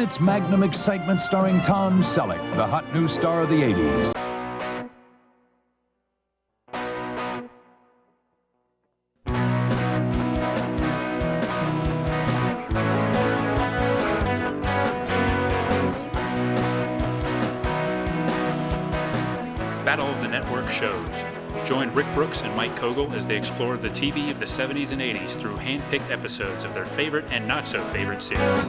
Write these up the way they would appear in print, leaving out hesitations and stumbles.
It's Magnum Excitement starring Tom Selleck, the hot new star of the 80s. Battle of the Network shows. Join Rick Brooks and Mike Kogel as they explore the TV of the 70s and 80s through hand-picked episodes of their favorite and not-so-favorite series.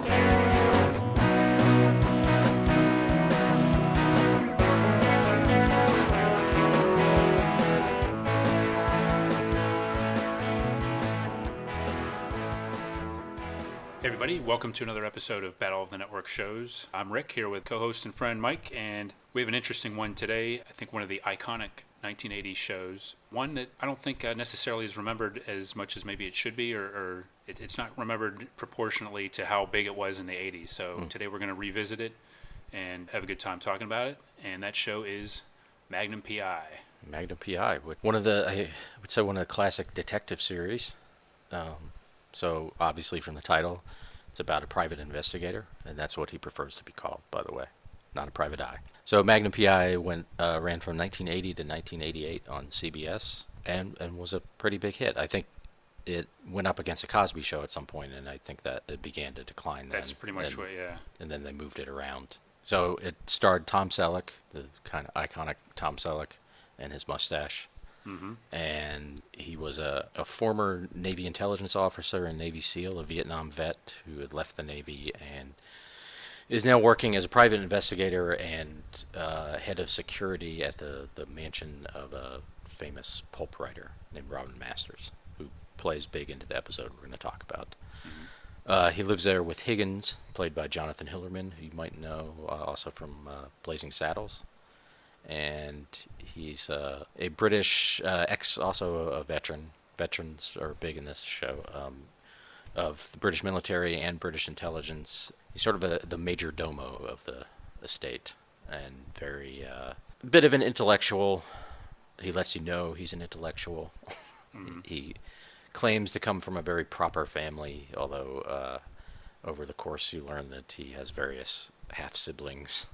Hey everybody, welcome to another episode of Battle of the Network shows. I'm Rick, here with co-host and friend Mike, and we have an interesting one today. I think one of the iconic 1980s shows. One that I don't think necessarily is remembered as much as maybe it should be, or it's not remembered proportionately to how big it was in the 80s. So today we're going to revisit it and have a good time talking about it, and that show is Magnum P.I. Magnum P.I. One of the, I would say, one of the classic detective series. So obviously from the title, it's about a private investigator, and that's what he prefers to be called, by the way, not a private eye. So Magnum P.I. ran from 1980 to 1988 on CBS, and was a pretty big hit. I think it went up against the Cosby Show at some point, and I think that it began to decline then. That's pretty much what, yeah. And then they moved it around. So it starred Tom Selleck, the kind of iconic Tom Selleck, and his mustache. Mm-hmm. And he was a former Navy intelligence officer and Navy SEAL, a Vietnam vet who had left the Navy and is now working as a private investigator and head of security at the mansion of a famous pulp writer named Robin Masters, who plays big into the episode we're going to talk about. Mm-hmm. He lives there with Higgins, played by Jonathan Hillerman, who you might know also from Blazing Saddles. And he's a British also a veteran. Veterans are big in this show, of the British military and British intelligence. He's sort of the major domo of the estate, and very a bit of an intellectual. He lets you know he's an intellectual. Mm-hmm. He claims to come from a very proper family, although over the course you learn that he has various half-siblings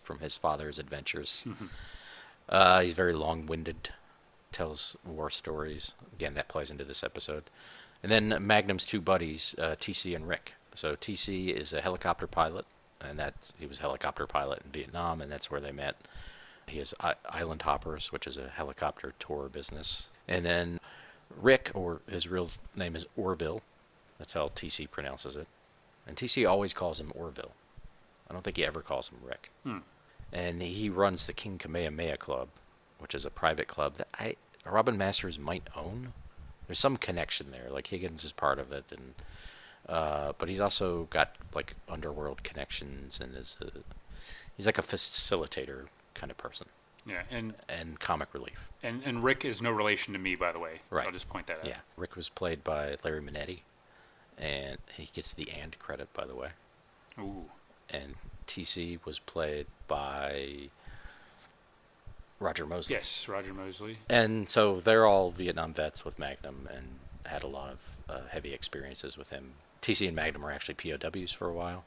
from his father's adventures. Mm-hmm. He's very long-winded, tells war stories. Again, that plays into this episode. And then Magnum's two buddies, TC and Rick. So TC is a helicopter pilot, and he was a helicopter pilot in Vietnam, and that's where they met. He has Island Hoppers, which is a helicopter tour business. And then Rick, or his real name is Orville. That's how TC pronounces it. And TC always calls him Orville. I don't think he ever calls him Rick. And he runs the King Kamehameha Club, which is a private club that Robin Masters might own. There's some connection there, like Higgins is part of it, and but he's also got like underworld connections, and he's like a facilitator kind of person. Yeah, and comic relief. And Rick is no relation to me, by the way. Right. I'll just point that out. Yeah, Rick was played by Larry Manetti, and he gets the "and" credit, by the way. Ooh. And TC was played by Roger Mosley. Yes, Roger Mosley. And so they're all Vietnam vets with Magnum and had a lot of heavy experiences with him. TC and Magnum were actually POWs for a while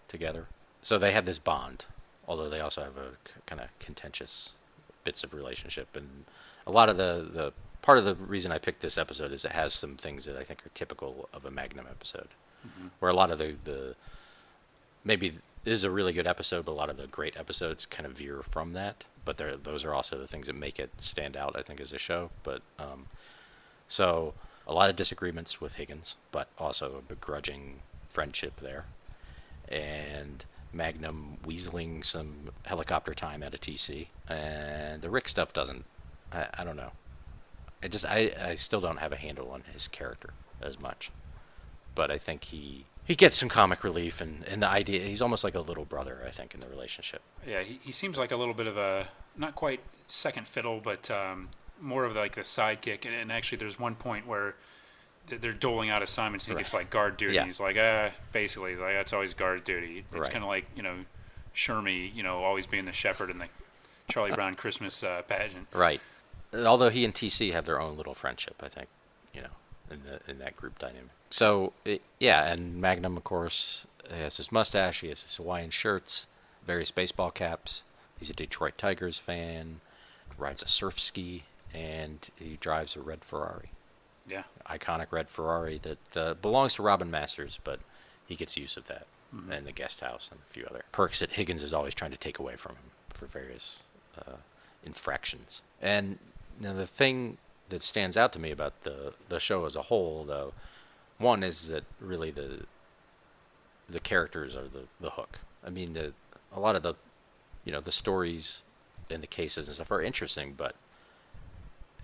together. So they have this bond, although they also have a kind of contentious bits of relationship. And a lot of the part of the reason I picked this episode is it has some things that I think are typical of a Magnum episode, mm-hmm. where a lot of the maybe this is a really good episode, but a lot of the great episodes kind of veer from that. But those are also the things that make it stand out, I think, as a show. But so a lot of disagreements with Higgins, but also a begrudging friendship there. And Magnum weaseling some helicopter time out of TC. And the Rick stuff doesn't, I don't know. I still don't have a handle on his character as much. But I think he gets some comic relief, and the idea, he's almost like a little brother, I think, in the relationship. Yeah, he seems like a little bit of a, not quite second fiddle, but more of like the sidekick. And actually there's one point where they're doling out assignments, and he gets like guard duty. Yeah. He's like, basically, he's like, that's always guard duty. It's kind of like, Shermy, always being the shepherd in the Charlie Brown Christmas pageant. Right. Although he and TC have their own little friendship, I think, in that group dynamic. So and Magnum, of course, has his mustache. He has his Hawaiian shirts, various baseball caps. He's a Detroit Tigers fan. Rides a surf ski, and he drives a red Ferrari. Yeah. Iconic red Ferrari that belongs to Robin Masters, but he gets use of that and the guest house and a few other perks that Higgins is always trying to take away from him for various infractions. And the thing that stands out to me about the show as a whole, though, one is that really the characters are the hook. I mean, a lot of the stories and the cases and stuff are interesting, but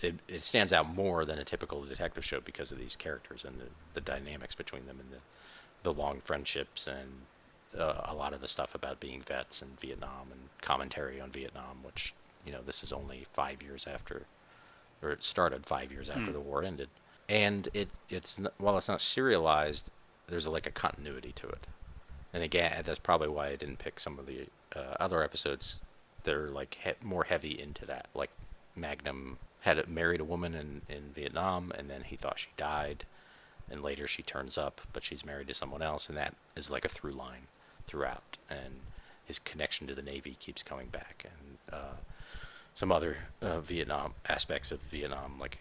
it stands out more than a typical detective show because of these characters and the dynamics between them and the long friendships and a lot of the stuff about being vets and Vietnam and commentary on Vietnam, which, this is only 5 years after, or it started 5 years after the war ended. And while it's not serialized, there's a continuity to it. And again, that's probably why I didn't pick some of the other episodes. They're more heavy into that. Like Magnum had married a woman in Vietnam, and then he thought she died, and later she turns up, but she's married to someone else, and that is like a through line throughout. And his connection to the Navy keeps coming back, and some other Vietnam aspects of Vietnam, like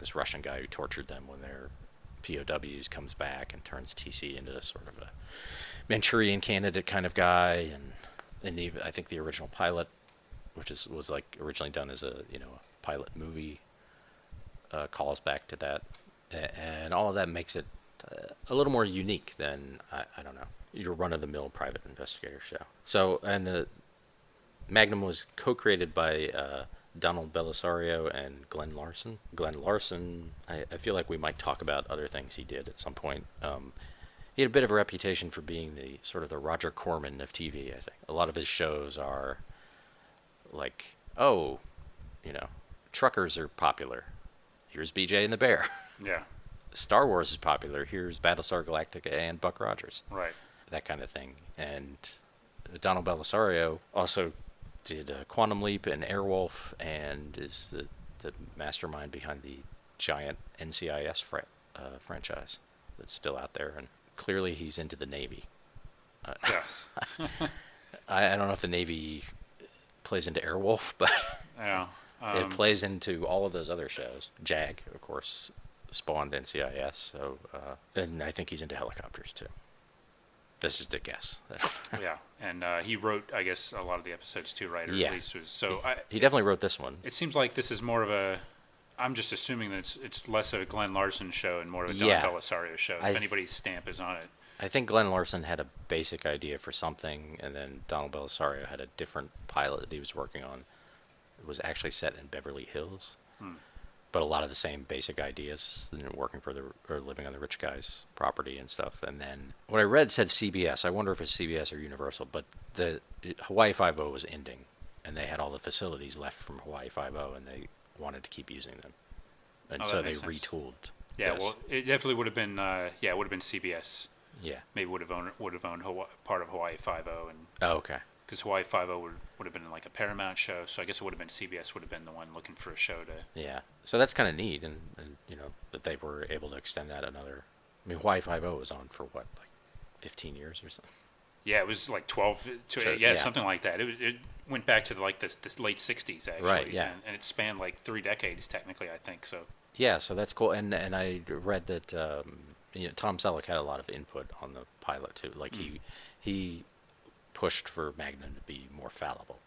this Russian guy who tortured them when they're POWs, comes back and turns TC into sort of a Manchurian candidate kind of guy, and I think the original pilot, which was originally done as a pilot movie, calls back to that, and all of that makes it a little more unique than I don't know, your run-of-the-mill private investigator show. So, and the Magnum was co-created by Donald Belisario and Glenn Larson. Glenn Larson, I feel like we might talk about other things he did at some point. He had a bit of a reputation for being the sort of the Roger Corman of TV, I think. A lot of his shows are like, truckers are popular. Here's BJ and the Bear. Yeah. Star Wars is popular. Here's Battlestar Galactica and Buck Rogers. Right. That kind of thing. And Donald Belisario also did Quantum Leap and Airwolf, and is the mastermind behind the giant NCIS franchise that's still out there. And clearly he's into the Navy. Yes. I don't know if the Navy plays into Airwolf, but Yeah. it plays into all of those other shows. JAG, of course, spawned NCIS, so and I think he's into helicopters too. This is the guess. Yeah, and he wrote, I guess, a lot of the episodes too, right? Or Yeah. At least was, so he definitely wrote this one. It seems like this is more of a. I'm just assuming that it's less of a Glenn Larson show and more of a Don Belisario show. If anybody's stamp is on it. I think Glenn Larson had a basic idea for something, and then Donald Belisario had a different pilot that he was working on. It was actually set in Beverly Hills, but a lot of the same basic ideas, working or living on the rich guy's property and stuff. And then what I read said CBS. I wonder if it's CBS or Universal, but the Hawaii Five-0 was ending, and they had all the facilities left from Hawaii Five-0, and they wanted to keep using them, and so they retooled. Yeah, this. well, it definitely would have been. It would have been CBS. Yeah, maybe would have owned part of Hawaii Five-0, and okay, because Hawaii Five-0 would have been like a Paramount show, so I guess it would have been CBS would have been the one looking for a show to. Yeah, so that's kind of neat, and that they were able to extend that another. I mean, Hawaii Five-0 was on for what, like 15 years or something. Yeah, it was like 12. Something like that. It went back to the late '60s actually, right? Yeah, and it spanned like 3 decades technically, I think so. Yeah, so that's cool, and I read that Tom Selleck had a lot of input on the pilot too. Like he pushed for Magnum to be more fallible,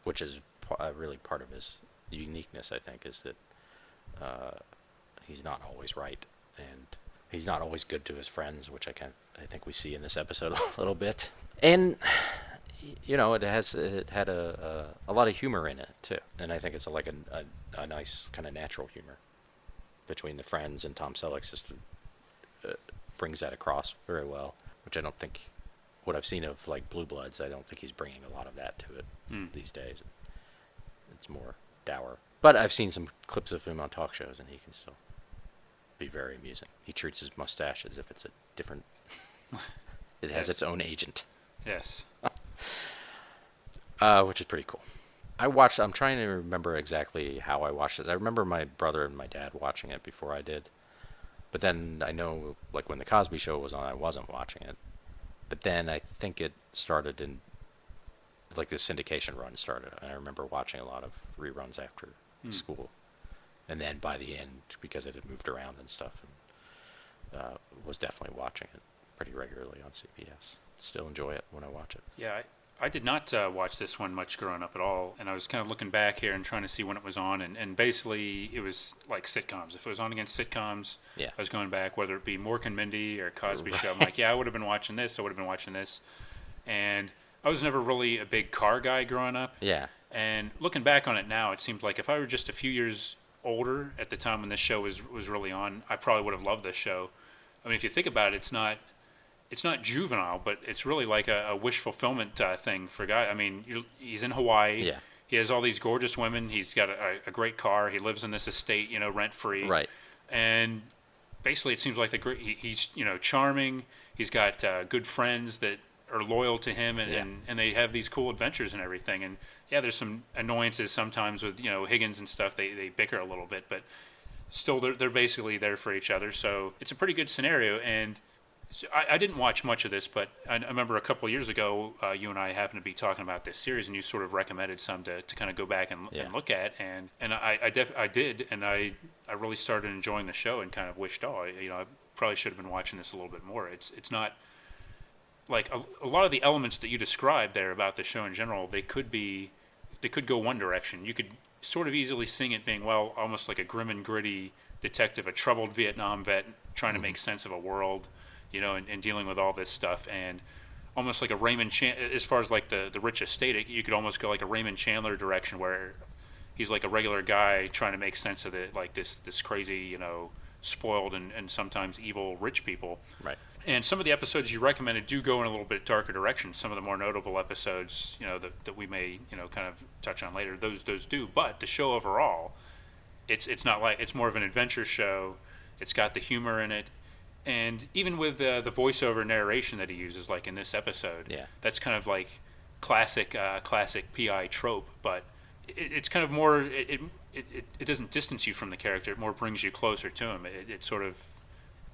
which is really part of his uniqueness. I think is that he's not always right, and he's not always good to his friends, which I think we see in this episode a little bit. And it had a lot of humor in it too, and I think it's like a nice kind of natural humor between the friends, and Tom Selleck just brings that across very well, which I don't think what I've seen of like Blue Bloods, I don't think he's bringing a lot of that to it these days. It's more dour, but I've seen some clips of him on talk shows, and he can still be very amusing. He treats his mustache as if it's a different. It has its own agent. Yes. Which is pretty cool. I'm trying to remember exactly how I watched this. I remember my brother and my dad watching it before I did. But then I know, like, when The Cosby Show was on, I wasn't watching it. But then I think it started in, like, the syndication run started. I remember watching a lot of reruns after school. And then by the end, because it had moved around and stuff, and, was definitely watching it pretty regularly on CBS. Still enjoy it when I watch it. Yeah, I did not watch this one much growing up at all, and I was kind of looking back here and trying to see when it was on, and basically it was like sitcoms. If it was on against sitcoms, Yeah. I was going back, whether it be Mork and Mindy or Cosby Show. I'm like, yeah, I would have been watching this, and I was never really a big car guy growing up. Yeah. And looking back on it now, it seems like if I were just a few years older at the time when this show was really on, I probably would have loved this show. I mean, if you think about it, it's not juvenile, but it's really like a wish fulfillment thing for a guy. I mean, he's in Hawaii. Yeah. He has all these gorgeous women. He's got a great car. He lives in this estate, rent free. Right. And basically, it seems like he's charming. He's got good friends that are loyal to him, and they have these cool adventures and everything. And yeah, there's some annoyances sometimes with Higgins and stuff. They bicker a little bit, but still they're basically there for each other. So it's a pretty good scenario. And so I didn't watch much of this, but I remember a couple of years ago, you and I happened to be talking about this series, and you sort of recommended some to kind of go back and look at, and I did, and I really started enjoying the show and kind of wished, I probably should have been watching this a little bit more. It's not like a lot of the elements that you described there about the show in general. They could go one direction. You could sort of easily sing it being, well, almost like a grim and gritty detective, a troubled Vietnam vet trying to make sense of a world. And dealing with all this stuff, and almost like a Raymond as far as like the rich estate, you could almost go like a Raymond Chandler direction where he's like a regular guy trying to make sense of this crazy, spoiled and sometimes evil rich people. Right. And some of the episodes you recommended do go in a little bit darker direction. Some of the more notable episodes, that we may, kind of touch on later, those do. But the show overall, it's not like, it's more of an adventure show. It's got the humor in it. And even with the voiceover narration that he uses, like in this episode, that's kind of like classic PI trope, but it's kind of more, it doesn't distance you from the character, it more brings you closer to him. It sort of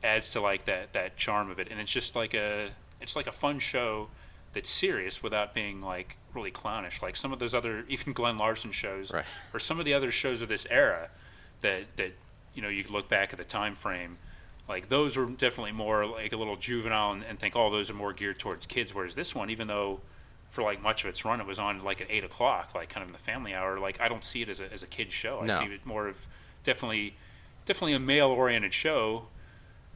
adds to like that charm of it, and it's just like it's like a fun show that's serious without being like really clownish, like some of those other, even Glenn Larson shows, right, or some of the other shows of this era that you could look back at the time frame. Like, those were definitely more like a little juvenile and think, those are more geared towards kids. Whereas this one, even though for like much of its run, it was on like at 8 o'clock, like kind of in the family hour, like I don't see it as a kid's show. No. I see it more of definitely a male-oriented show.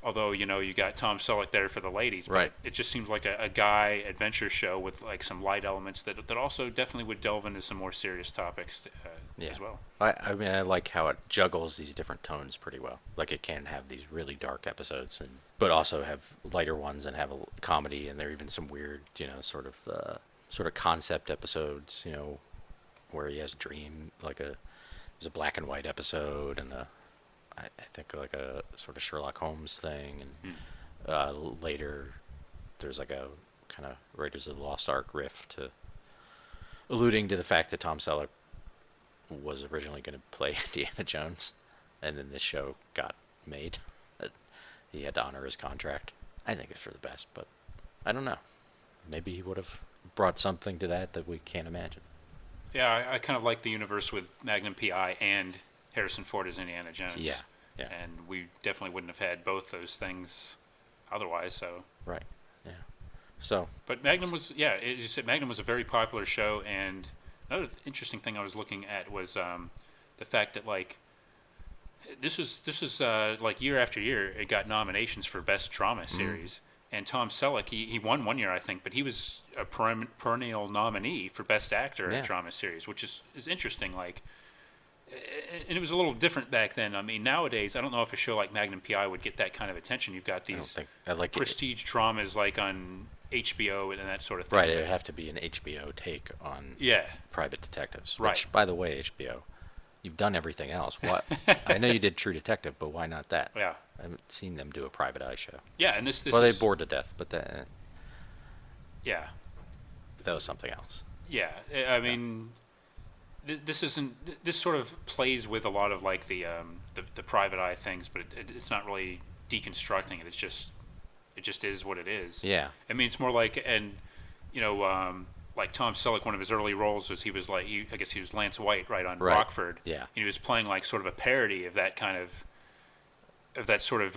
Although, you got Tom Selleck there for the ladies. But right. It just seems like a guy adventure show with like some light elements that also definitely would delve into some more serious topics as well. I mean, I like how it juggles these different tones pretty well. Like, it can have these really dark episodes, but also have lighter ones and have a comedy, and there are even some weird, sort of concept episodes, where he has a dream, there's a black and white episode, and I think like a sort of Sherlock Holmes thing, and later there's like a kind of Raiders of the Lost Ark riff alluding to the fact that Tom Selleck was originally going to play Indiana Jones, and then this show got made. He had to honor his contract. I think it's for the best, but I don't know. Maybe he would have brought something to that we can't imagine. Yeah, I kind of like the universe with Magnum PI and Harrison Ford as Indiana Jones. Yeah. And we definitely wouldn't have had both those things otherwise. So. Right. Yeah. So. But Magnum was, as you said, Magnum was a very popular show, and another interesting thing I was looking at was the fact that like this was like year after year it got nominations for best drama series. And Tom Selleck, he won one year, I think, but he was a perennial nominee for best actor in a drama series, which is interesting. Like. And it was a little different back then. I mean, nowadays, I don't know if a show like Magnum PI would get that kind of attention. You've got these prestige dramas like on HBO and that sort of thing. Right, it would have to be an HBO take on private detectives. Right. Which, by the way, HBO, you've done everything else. What? I know you did True Detective, but why not that? Yeah. I haven't seen them do a private eye show. Yeah, and this well, they bored to death, but that was something else. Yeah, I mean... this isn't. This sort of plays with a lot of like the private eye things, but it's not really deconstructing it. It just is what it is. Yeah. I mean, it's more like, and like Tom Selleck, one of his early roles was I guess he was Lance White, right, on Rockford. Yeah. And he was playing like sort of a parody of that kind of that sort of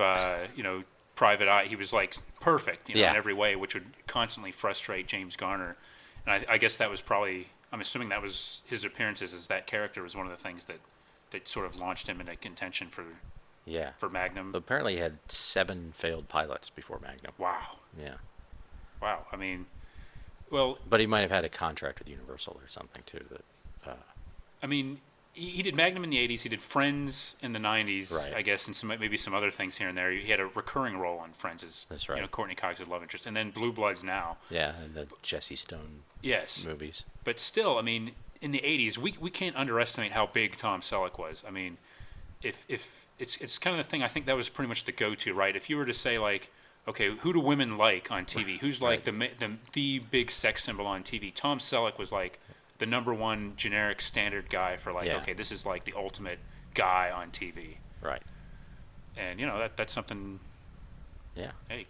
private eye. He was like perfect, in every way, which would constantly frustrate James Garner. And I guess that was probably, I'm assuming that was his appearances as that character was one of the things that sort of launched him into contention for Magnum. But apparently he had 7 failed pilots before Magnum. Wow. Yeah. Wow. I mean, well... But he might have had a contract with Universal or something, too. I mean, he did Magnum in the 80s. He did Friends in the 90s, right. I guess, and maybe some other things here and there. He had a recurring role on Friends as That's right. Courtney Cox's love interest. And then Blue Bloods now. Yeah, and the Jesse Stone movies. But still, I mean, in the 80s, we can't underestimate how big Tom Selleck was. I mean, if it's kind of the thing, I think that was pretty much the go-to, right? If you were to say, like, okay, who do women like on TV? Who's like the big sex symbol on TV? Tom Selleck was like the number one generic standard guy for like, okay, this is like the ultimate guy on TV. Right. And that's something. Yeah. Hey, you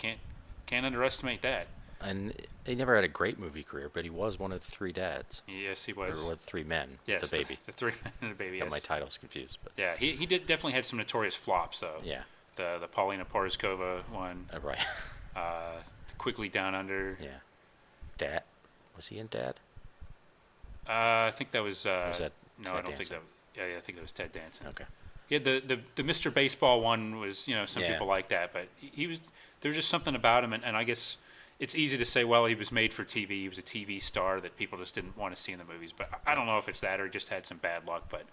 can't underestimate that. And he never had a great movie career, but he was one of 3 dads. Yes, he was. Or 3 men. Yes, the baby. The 3 men and the baby. Got yes. my titles confused, but yeah, he definitely had some notorious flops though. Yeah. The Paulina Porizkova one. Right. Quickly Down Under. Yeah. Dad. Was he in Dad? I think that was. Was that no, Ted I don't Danson? think that. Yeah, I think that was Ted Danson. Okay. Yeah, the Mr. Baseball one was, some people like that, but he was, there was just something about him, and I guess it's easy to say, well, he was made for TV, he was a TV star that people just didn't want to see in the movies, but I don't know if it's that or he just had some bad luck, but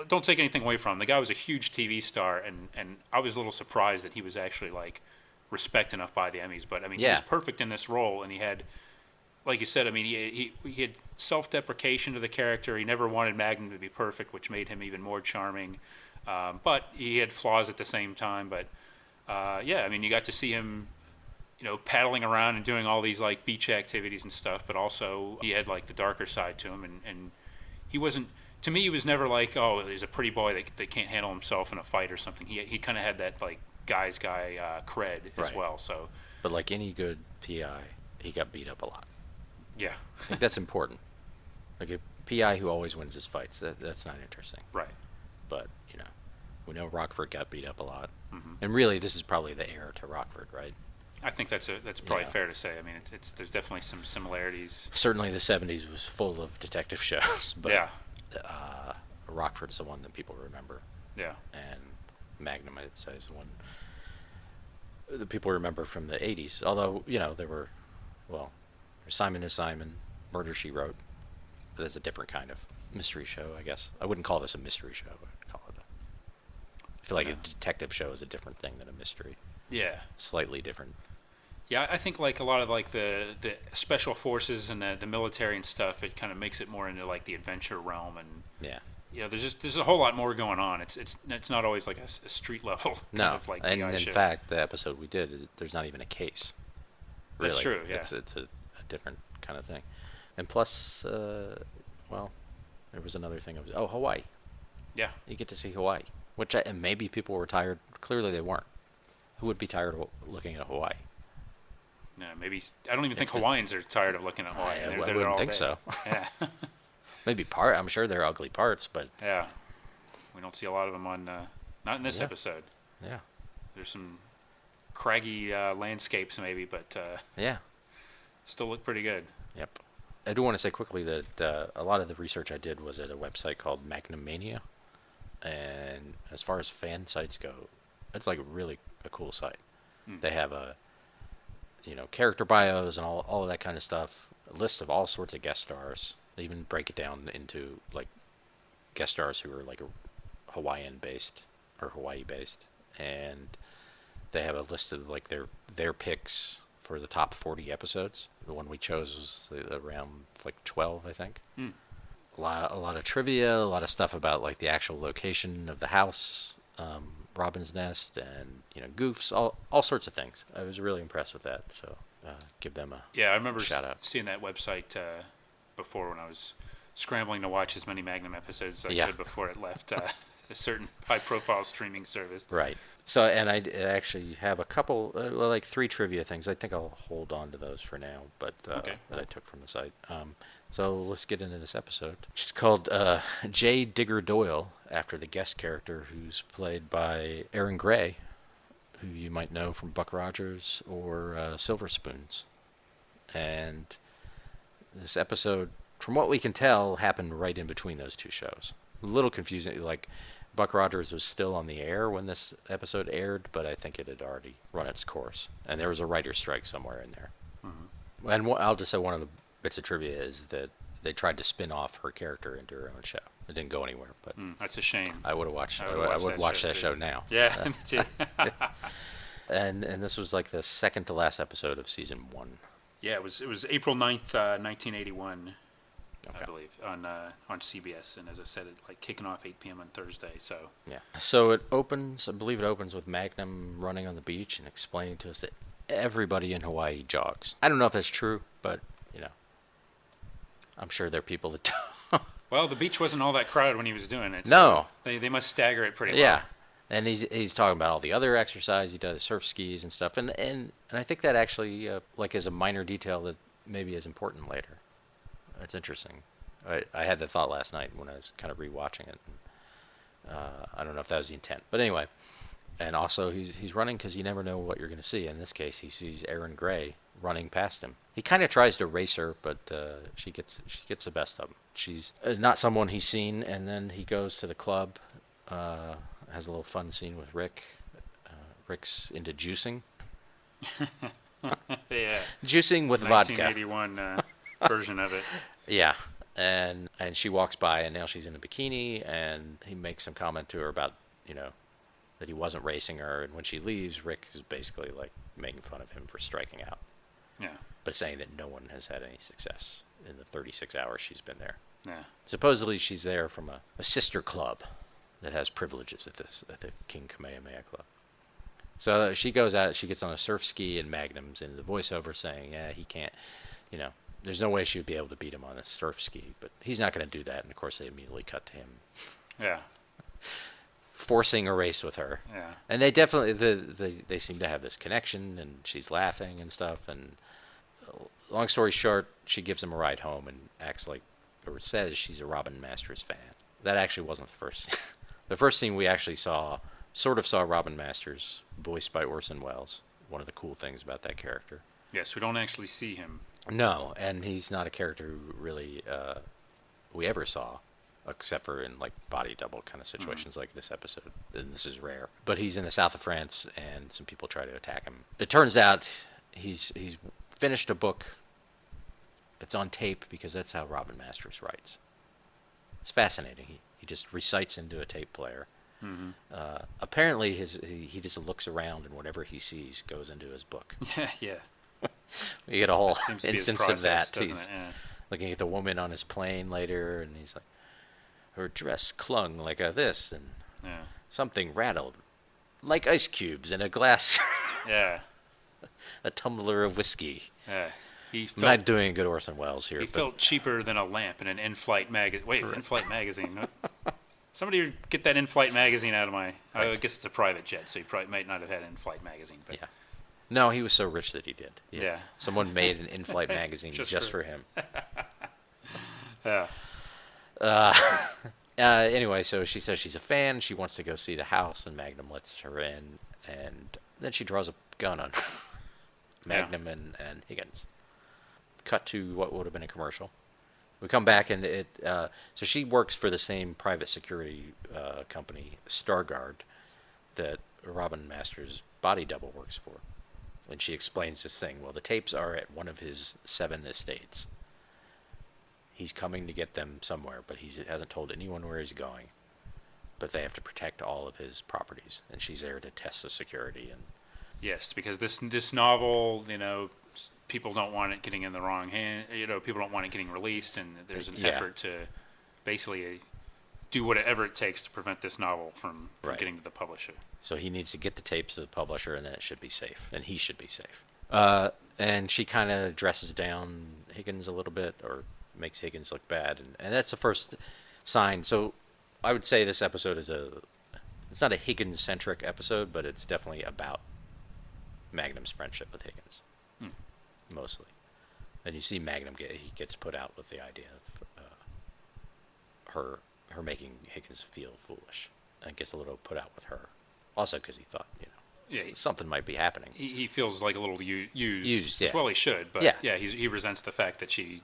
don't take anything away from him. The guy was a huge TV star, and I was a little surprised that he was actually, like, respected enough by the Emmys, but, I mean, he was perfect in this role, and he had, like you said, I mean, he had self-deprecation to the character. He never wanted Magnum to be perfect, which made him even more charming. But he had flaws at the same time. But I mean, you got to see him, paddling around and doing all these like beach activities and stuff. But also, he had like the darker side to him, and he wasn't. To me, he was never like, oh, he's a pretty boy that can't handle himself in a fight or something. He kind of had that like guy's guy cred as well. So, but like any good PI, he got beat up a lot. Yeah. I think that's important. Like a PI who always wins his fights, that's not interesting. Right. But, we know Rockford got beat up a lot. Mm-hmm. And really, this is probably the heir to Rockford, right? I think that's probably fair to say. I mean, there's definitely some similarities. Certainly the 70s was full of detective shows, but Rockford's the one that people remember. Yeah. And Magnum, I'd say, is the one that people remember from the 80s. Although, there were, Simon is Simon, Murder, She Wrote. But that's a different kind of mystery show, I guess. I wouldn't call this a mystery show. I'd call it I feel like a detective show is a different thing than a mystery. Yeah. Slightly different. Yeah, I think like a lot of like the special forces and the military and stuff, it kind of makes it more into like the adventure realm, and there's a whole lot more going on. It's not always like a street level kind of like and in show. fact, the episode we did, there's not even a case. Really. That's true. Yeah, it's a different kind of thing, and plus, there was another thing. Hawaii. Yeah, you get to see Hawaii, which and maybe people were tired. Clearly, they weren't. Who would be tired of looking at Hawaii? No, maybe I don't even think Hawaiians are tired of looking at Hawaii. I wouldn't think so. Yeah, maybe I'm sure there are ugly parts, but yeah, we don't see a lot of them on. Not in this episode. Yeah, there's some craggy landscapes maybe, but still look pretty good. Yep. I do want to say quickly that a lot of the research I did was at a website called Magnum Mania, and as far as fan sites go, it's like really a cool site. They have character bios and all of that kind of stuff, a list of all sorts of guest stars. They even break it down into like guest stars who are like Hawaiian based or Hawaii based, and they have a list of like their picks for the top 40 episodes. The one we chose was around like 12, I think. A lot of trivia, a lot of stuff about like the actual location of the house, Robin's Nest, and goofs, all sorts of things. I was really impressed with that, so give them a I remember shout out. seeing that website before when I was scrambling to watch as many Magnum episodes as I Yeah. could before it left a certain high-profile streaming service. Right. So, and I actually have a couple, like 3 trivia things. I think I'll hold on to those for now, but Okay. that I took from the site. So let's get into this episode. It's called J. Digger Doyle, after the guest character who's played by Erin Gray, who you might know from Buck Rogers or Silver Spoons. And this episode, from what we can tell, happened right in between those 2 shows. A little confusing, like Buck Rogers was still on the air when this episode aired, but I think it had already run its course. And there was a writer's strike somewhere in there. Mm-hmm. And I'll just say one of the bits of trivia is that they tried to spin off her character into her own show. It didn't go anywhere, but That's a shame. I would have watched. I would watch that show now. Yeah, me too. And this was like the second to last episode of season 1. Yeah, it was April 9th, 1981, Okay. I believe, on CBS. And as I said, it like kicking off 8 p.m. on Thursday. So Yeah. So it opens. I believe it opens with Magnum running on the beach and explaining to us that everybody in Hawaii jogs. I don't know if that's true, but I'm sure there are people that don't. well, the beach wasn't all that crowded when he was doing it. No. So they must stagger it pretty well. Yeah. And he's talking about all the other exercise he does, surf skis and stuff, and I think that actually like is a minor detail that maybe is important later. It's interesting. I had the thought last night when I was kind of rewatching it. And, I don't know if that was the intent, but anyway. And also he's running because you never know what you're going to see. In this case, he sees Erin Gray running past him. He kind of tries to race her, but she gets the best of him. She's not someone he's seen, and then he goes to the club. Has a little fun scene with Rick. Rick's into juicing. Yeah. Juicing with vodka. 1981 version of it. Yeah. And she walks by, and now she's in a bikini, and he makes some comment to her about, that he wasn't racing her, and when she leaves, Rick is basically like making fun of him for striking out. Yeah. But saying that no one has had any success in the 36 hours she's been there. Yeah. Supposedly she's there from a sister club that has privileges at the King Kamehameha Club. So she goes out, she gets on a surf ski and Magnum's in the voiceover saying, yeah, he can't, there's no way she would be able to beat him on a surf ski, but he's not going to do that. And of course they immediately cut to him. Yeah. Forcing a race with her. Yeah. And they definitely, they seem to have this connection, and she's laughing and stuff, and long story short, she gives him a ride home and acts like, or says she's a Robin Masters fan. That actually wasn't the first scene. The first scene we actually saw Robin Masters, voiced by Orson Welles. One of the cool things about that character. Yes, we don't actually see him. No, and he's not a character who really we ever saw, except for in like body double kind of situations like this episode. And this is rare. But he's in the south of France, and some people try to attack him. It turns out he's finished a book. It's on tape because that's how Robin Masters writes. It's fascinating. He just recites into a tape player. Mm-hmm. Apparently, he just looks around, and whatever he sees goes into his book. Yeah. You get a whole Seems to be his instance process, of that. doesn't He's it? Yeah. looking at the woman on his plane later, and he's like, her dress clung like a this, and Yeah. something rattled, like ice cubes in a glass, Yeah. a tumbler of whiskey. Yeah. He I'm not doing good Orson Welles here. He but felt cheaper than a lamp in an in-flight magazine. Wait, in-flight magazine. No. Somebody get that in-flight magazine out of my... I guess it's a private jet, so he probably might not have had an in-flight magazine. But yeah. No, he was so rich that he did. Yeah. Someone made an in-flight magazine just for him. Yeah. Anyway, so she says she's a fan. She wants to go see the house, and Magnum lets her in. And then she draws a gun on Magnum and Higgins. Cut to what would have been a commercial. We come back, and so she works for the same private security company, Starguard, that Robin Masters' body double works for. And she explains this thing. Well, the tapes are at one of his 7 estates. He's coming to get them somewhere, but he hasn't told anyone where he's going. But they have to protect all of his properties, and she's there to test the security. And Yes, because this novel, people don't want it getting in the wrong hand. People don't want it getting released, and there's an effort to basically do whatever it takes to prevent this novel from getting to the publisher. so he needs to get the tapes to the publisher, and then it should be safe, and he should be safe. And she kind of dresses down Higgins a little bit, or makes Higgins look bad, and that's the first sign. So I would say this episode is it's not a Higgins-centric episode, but it's definitely about Magnum's friendship with Higgins, mostly. And you see Magnum he gets put out with the idea of her making Higgins feel foolish, and gets a little put out with her, also because he thought something might be happening. He feels like a little used. Yeah. Well, he should, but Yeah. he resents the fact that she,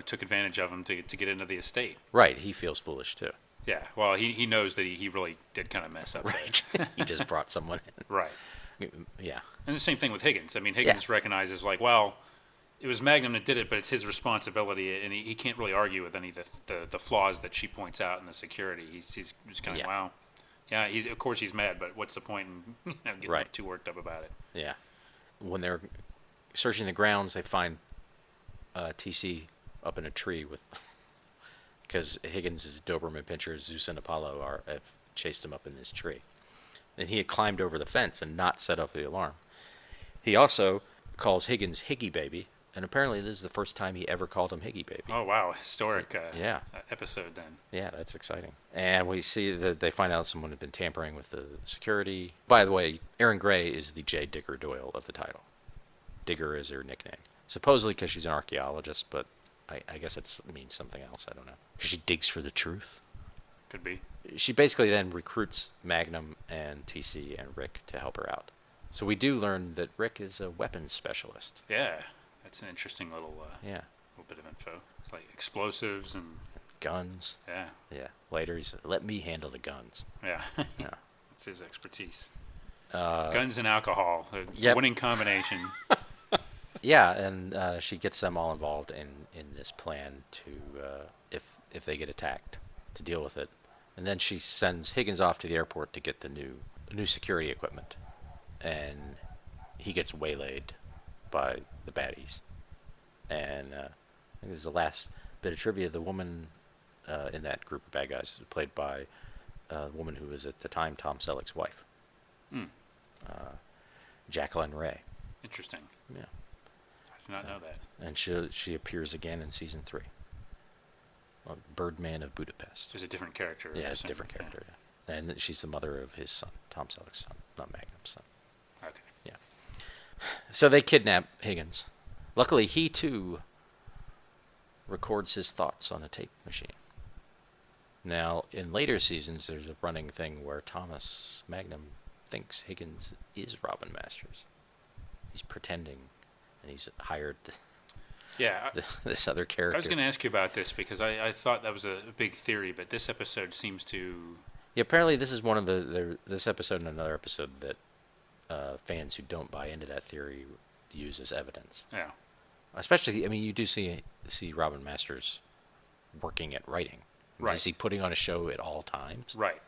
took advantage of him to get into the estate. Right, he feels foolish too. Yeah, well, he knows that he really did kind of mess up. Right, he just brought someone in. Right. Yeah. And the same thing with Higgins. I mean, Higgins recognizes, like, well, it was Magnum that did it, but it's his responsibility, and he can't really argue with any of the flaws that she points out in the security. He's just kind of, wow. Yeah, of course he's mad, but what's the point in getting too worked up about it? Yeah. When they're searching the grounds, they find TC up in a tree because Higgins' Doberman pincher, Zeus and Apollo, have chased him up in this tree. And he had climbed over the fence and not set off the alarm. He also calls Higgins Higgy Baby, and apparently this is the first time he ever called him Higgy Baby. Oh, wow. Historic episode then. Yeah, that's exciting. And we see that they find out someone had been tampering with the security. By the way, Erin Gray is the J. Digger Doyle of the title. Digger is her nickname. Supposedly because she's an archaeologist, but I guess it means something else. I don't know. She digs for the truth. Could be. She basically then recruits Magnum and TC and Rick to help her out. So we do learn that Rick is a weapons specialist. Yeah, that's an interesting little little bit of info, like explosives and guns. Yeah. Later he's let me handle the guns. Yeah, Yeah. It's his expertise. Guns and alcohol, winning combination. Yeah, and she gets them all involved in this plan to if they get attacked, to deal with it. And then she sends Higgins off to the airport to get the new security equipment. And he gets waylaid by the baddies. And I think this is the last bit of trivia. The woman in that group of bad guys is played by a woman who was at the time Tom Selleck's wife. Jacqueline Ray. Interesting. Yeah. I did not know that. And she appears again in season 3. Birdman of Budapest. There's a different character. Yeah, it's a different character. Yeah. And she's the mother of his son, Tom Selleck's son, not Magnum's son. Okay. Yeah. So they kidnap Higgins. Luckily, he too records his thoughts on a tape machine. Now, in later seasons, there's a running thing where Thomas Magnum thinks Higgins is Robin Masters. He's pretending, and he's hired this other character. I was going to ask you about this because I thought that was a big theory, but this episode seems to... Yeah, apparently this is one of this episode and another episode that fans who don't buy into that theory use as evidence. Yeah. Especially, I mean, you do see Robin Masters working at writing. Right. Is he putting on a show at all times? Right.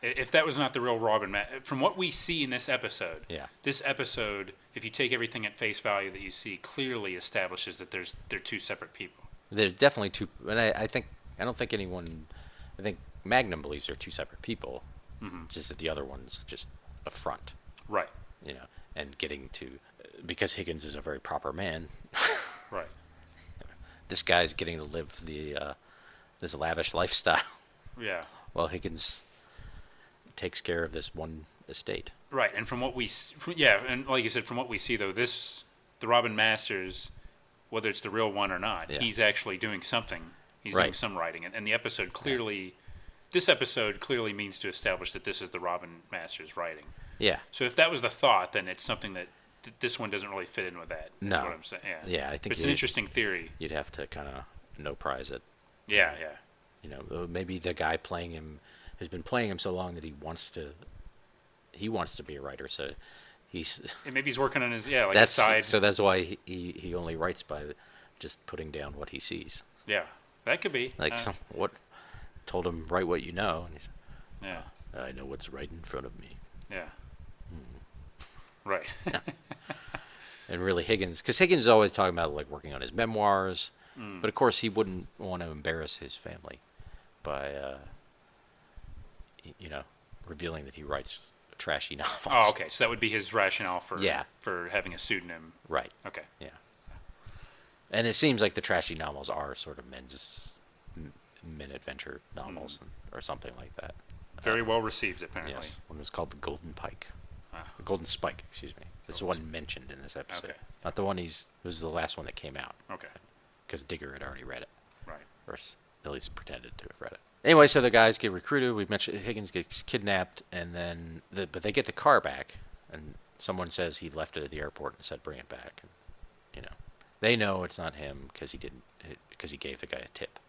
If that was not the real Robin, from what we see in this episode, this episode, if you take everything at face value that you see, clearly establishes that they're two separate people. They're definitely two, and I think Magnum believes they're two separate people, just that the other one's just a front. Right. You know, and getting to, because Higgins is a very proper man. Right. This guy's getting to live this lavish lifestyle. Yeah. While Higgins takes care of this one estate. Right, and from what we, and like you said, from what we see though, the Robin Masters, whether it's the real one or not, he's actually doing something. He's doing some writing, and the episode clearly, this episode clearly means to establish that this is the Robin Masters writing. Yeah. So if that was the thought, then it's something that this one doesn't really fit in with that. No. That's what I'm saying. Yeah, I think it's an interesting theory. You'd have to kind of no-prize it. Yeah. You know, maybe the guy playing him has been playing him so long that he wants to be a writer. So maybe he's working on his his side. So that's why he only writes by just putting down what he sees. Yeah, that could be what told him write what you know. And he's, yeah, I know what's right in front of me. Yeah. Right. And really because Higgins is always talking about like working on his memoirs, but of course he wouldn't want to embarrass his family by revealing that he writes trashy novels. Oh, okay. So that would be his rationale for Yeah. for having a pseudonym. Right. Okay. Yeah. And it seems like the trashy novels are sort of men adventure novels or something like that. Very well received, apparently. Yes, one was called The Golden Pike. Ah. The Golden Spike, excuse me. This is the one mentioned in this episode. Okay. Not the one it was the last one that came out. Okay. Because Digger had already read it. Right. Or at least pretended to have read it. Anyway, so the guys get recruited. We mentioned Higgins gets kidnapped, and then but they get the car back, and someone says he left it at the airport and said bring it back. And, they know it's not him because he gave the guy a tip.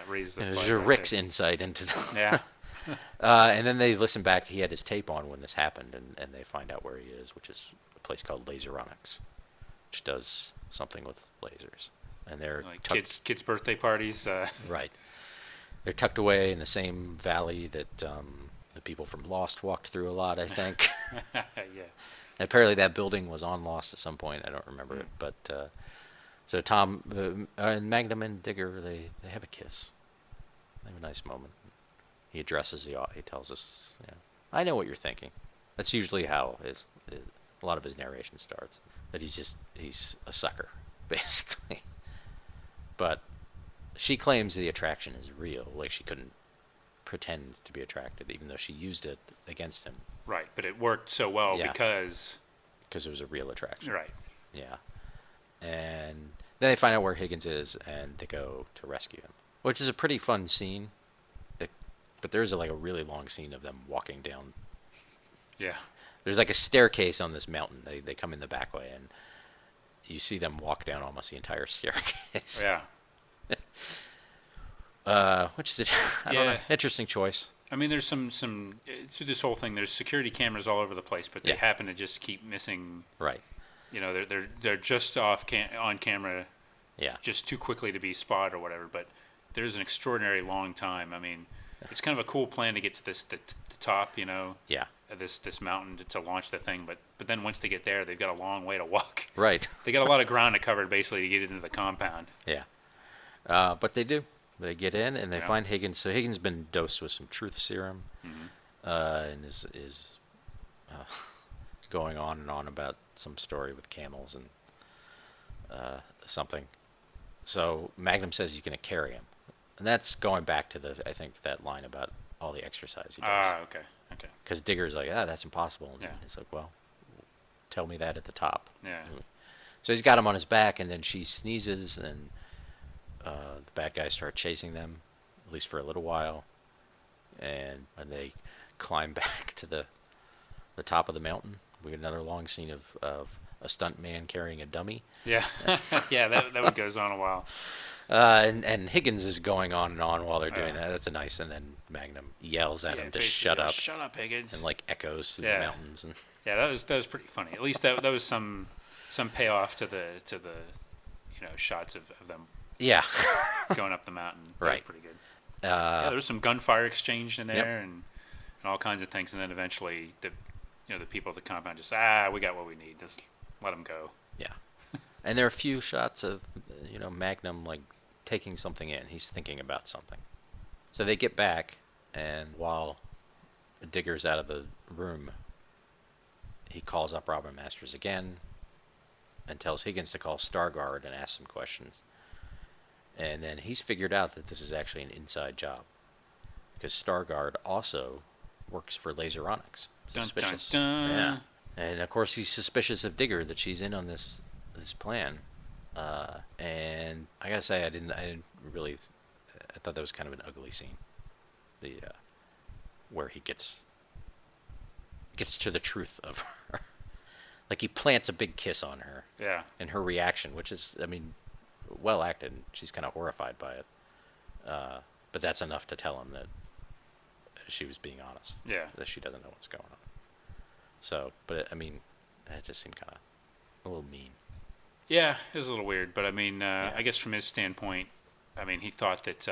Raise the There's flag Rick's there. insight into the. Yeah. And then they listen back. He had his tape on when this happened, and they find out where he is, which is a place called Laseronics, which does something with lasers. And they're Like kids' birthday parties. Right. They're tucked away in the same valley that the people from Lost walked through a lot, I think. Yeah. And apparently that building was on Lost at some point. I don't remember it. But so Tom and Magnum and Digger, they have a kiss. They have a nice moment. He addresses he tells us, I know what you're thinking. That's usually how a lot of his narration starts. That he's a sucker, basically. But she claims the attraction is real. Like she couldn't pretend to be attracted, even though she used it against him. Right, but it worked so well because it was a real attraction. Right. Yeah. And then they find out where Higgins is, and they go to rescue him, which is a pretty fun scene. But there's a really long scene of them walking down. Yeah. There's like a staircase on this mountain. They come in the back way, and you see them walk down almost the entire staircase. Yeah. Which is I don't know, interesting choice. I mean, there's some through this whole thing. There's security cameras all over the place, but they happen to just keep missing. Right. They're just on camera. Yeah. Just too quickly to be spotted or whatever. But there's an extraordinary long time. I mean, it's kind of a cool plan to get to the top. Yeah. Of this mountain to launch the thing, but then once they get there, they've got a long way to walk. Right. They got a lot of ground to cover basically to get into the compound. Yeah. But they do. They get in and they find Higgins. So Higgins been dosed with some truth serum, and is going on and on about some story with camels and something. So Magnum says he's going to carry him, and that's going back to I think that line about all the exercise he does. Ah, okay. Because Digger's like, that's impossible. And he's like, well, tell me that at the top. Yeah. So he's got him on his back, and then she sneezes, and the bad guys start chasing them, at least for a little while. And when they climb back to the top of the mountain, we get another long scene of a stunt man carrying a dummy. Yeah. Yeah, that one goes on a while. And Higgins is going on and on while they're doing that. That's a nice. And then Magnum yells at him to shut up. Shut up, Higgins. And echoes through the mountains. And yeah, that was pretty funny. At least that was some payoff to the shots of them. Yeah. Going up the mountain. That Right. was pretty good. There was some gunfire exchanged in there and all kinds of things, and then eventually the people at the compound just we got what we need. Just let them go. Yeah. And there are a few shots of Magnum taking something in. He's thinking about something. So they get back, and while Digger's out of the room, he calls up Robin Masters again and tells Higgins to call Starguard and ask some questions. And then he's figured out that this is actually an inside job, because Starguard also works for Laseronics. Suspicious. Dun, dun, dun. Yeah. And of course he's suspicious of Digger, that she's in on this plan. And I gotta say, I didn't really. I thought that was kind of an ugly scene. Where he gets to the truth of her. He plants a big kiss on her. Yeah. And her reaction, which is, well acted. She's kind of horrified by it. But that's enough to tell him that she was being honest. Yeah. That she doesn't know what's going on. So, but it just seemed kind of a little mean. Yeah, it was a little weird, but I guess from his standpoint, he thought that,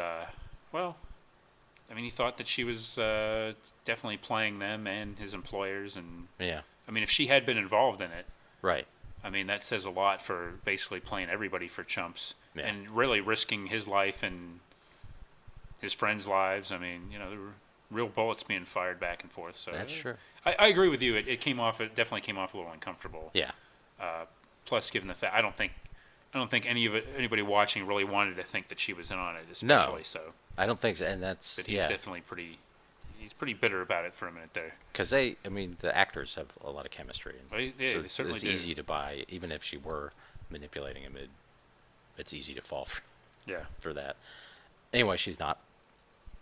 he thought that she was definitely playing them and his employers, and if she had been involved in it, right? That says a lot for basically playing everybody for chumps and really risking his life and his friends' lives. There were real bullets being fired back and forth. So that's true. I agree with you. It definitely came off a little uncomfortable. Yeah. Plus, given the fact, I don't think anybody watching really wanted to think that she was in on it, especially. No, so. I don't think so, and that's But he's definitely he's pretty bitter about it for a minute there. Because the actors have a lot of chemistry. Well, yeah, so they certainly it's do. easy to buy, even if she were manipulating him. It's easy to fall for that. Anyway, she's not,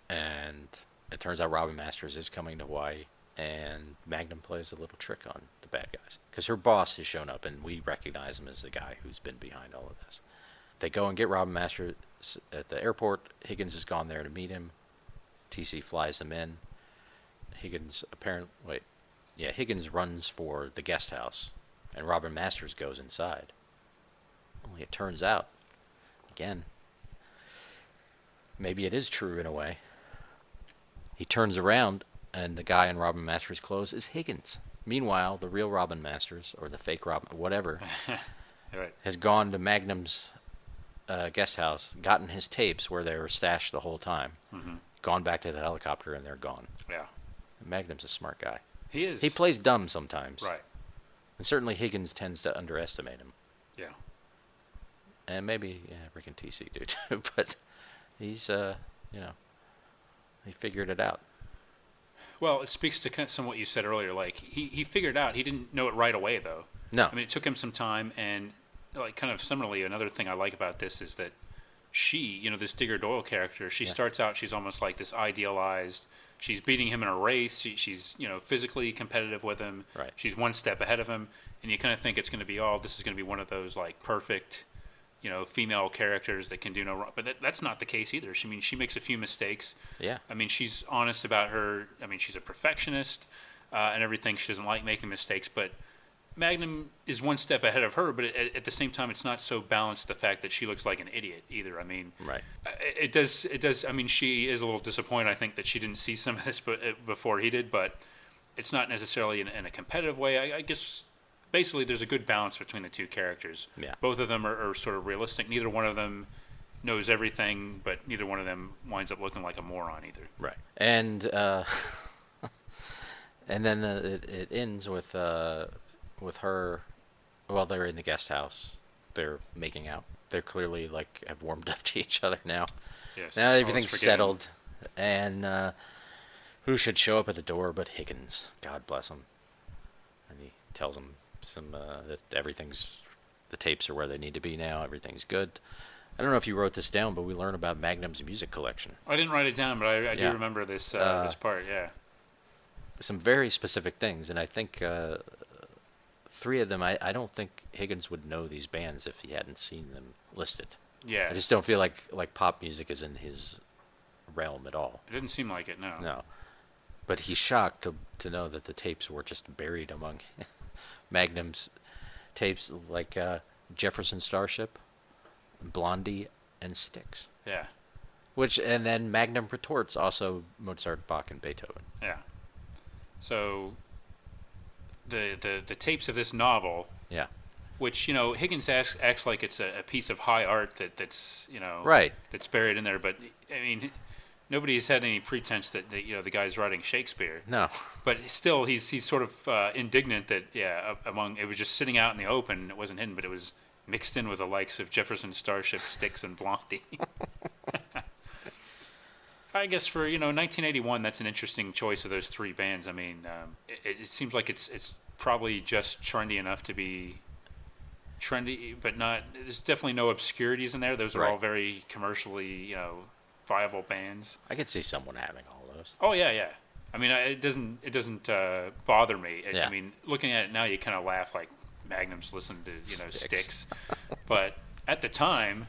and it turns out Robin Masters is coming to Hawaii, and Magnum plays a little trick on the bad guys because her boss has shown up, and we recognize him as the guy who's been behind all of this. They go and get Robin Masters at the airport. Higgins has gone there to meet him. TC flies them in. Higgins Higgins runs for the guest house, and Robin Masters goes inside. Only it turns out, again, maybe it is true in a way. He turns around, and the guy in Robin Masters' clothes is Higgins. Meanwhile, the real Robin Masters, or the fake Robin, whatever, Right. has gone to Magnum's guest house, gotten his tapes where they were stashed the whole time, gone back to the helicopter, and they're gone. Yeah. Magnum's a smart guy. He is. He plays dumb sometimes. Right. And certainly Higgins tends to underestimate him. Yeah. And maybe Rick and TC do too, but he's, he figured it out. Well, it speaks to kind of some of what you said earlier. Like, he figured out, he didn't know it right away, though. No. I mean, it took him some time, and, like, kind of similarly, another thing I like about this is that she, this Digger Doyle character, she starts out, she's almost like this idealized, she's beating him in a race, she's, physically competitive with him. Right. She's one step ahead of him, and you kind of think it's going to be, this is going to be one of those, like, perfect, female characters that can do no wrong. But that's not the case either. She makes a few mistakes. Yeah. I mean, she's honest about her. I mean, she's a perfectionist and everything. She doesn't like making mistakes. But Magnum is one step ahead of her. But at the same time, it's not so balanced the fact that she looks like an idiot either. I mean, right. It does. I mean, she is a little disappointed, I think, that she didn't see some of this before he did. But it's not necessarily in a competitive way. I guess basically there's a good balance between the two characters. Yeah. Both of them are sort of realistic. Neither one of them knows everything, but neither one of them winds up looking like a moron either. Right. And and then it ends with her. Well, they're in the guest house. They're making out. They're clearly have warmed up to each other now. Yes. Now everything's settled, and who should show up at the door but Higgins? God bless him. And he tells him that the tapes are where they need to be now. Everything's good. I don't know if you wrote this down, but we learn about Magnum's music collection. I didn't write it down, but I do remember this this part. Yeah. Some very specific things, and I think three of them. I don't think Higgins would know these bands if he hadn't seen them listed. Yeah. I just don't feel like pop music is in his realm at all. It didn't seem like it. No. No. But he's shocked to know that the tapes were just buried among Magnum's tapes, like Jefferson Starship, Blondie, and Styx. Yeah. And then Magnum retorts also Mozart, Bach, and Beethoven. Yeah. So the tapes of this novel. Yeah. Which Higgins acts like it's a piece of high art that's right, that's buried in there. But I mean, nobody has had any pretense that the guy's writing Shakespeare. No. But still, he's sort of indignant that it was just sitting out in the open. It wasn't hidden, but it was mixed in with the likes of Jefferson Starship, Styx, and Blondie. I guess for 1981, that's an interesting choice of those three bands. I mean, it seems like it's probably just trendy enough to be trendy, but not. There's definitely no obscurities in there. Those are all very commercially viable bands. I could see someone having all those. Oh yeah. I mean, it doesn't bother me. Yeah. I mean, looking at it now, you kind of laugh like Magnum's listened to Styx, but at the time,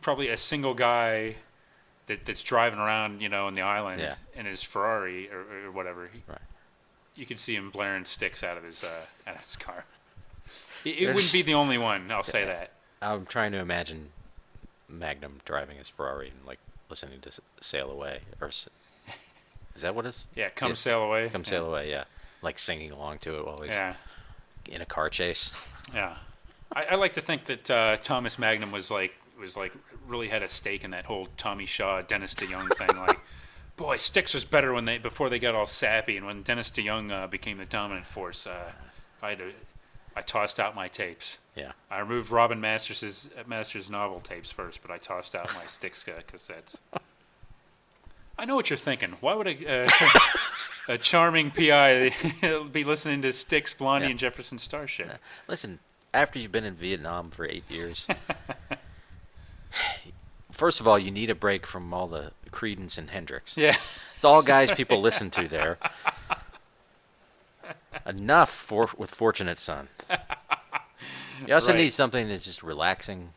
probably a single guy that's driving around in the island in his Ferrari or whatever. You could see him blaring Styx out of his car. It wouldn't be the only one. I'll say that. I'm trying to imagine Magnum driving his Ferrari and listening to "Sail Away," or is that what it's? Yeah, Sail Away. Come Sail Away. Yeah, singing along to it while he's in a car chase. Yeah, I like to think that Thomas Magnum was really had a stake in that whole Tommy Shaw, Dennis DeYoung thing. Boy, Styx was better before they got all sappy, and when Dennis DeYoung became the dominant force, I had to I tossed out my tapes. Yeah. I removed Robin Masters' novel tapes first, but I tossed out my Styx cassettes. I know what you're thinking. Why would a charming PI be listening to Styx, Blondie, and Jefferson Starship? Listen, after you've been in Vietnam for 8 years, first of all, you need a break from all the Creedence and Hendrix. Yeah. It's all guys people listen to there. Enough with Fortunate Son. You also need something that's just relaxing,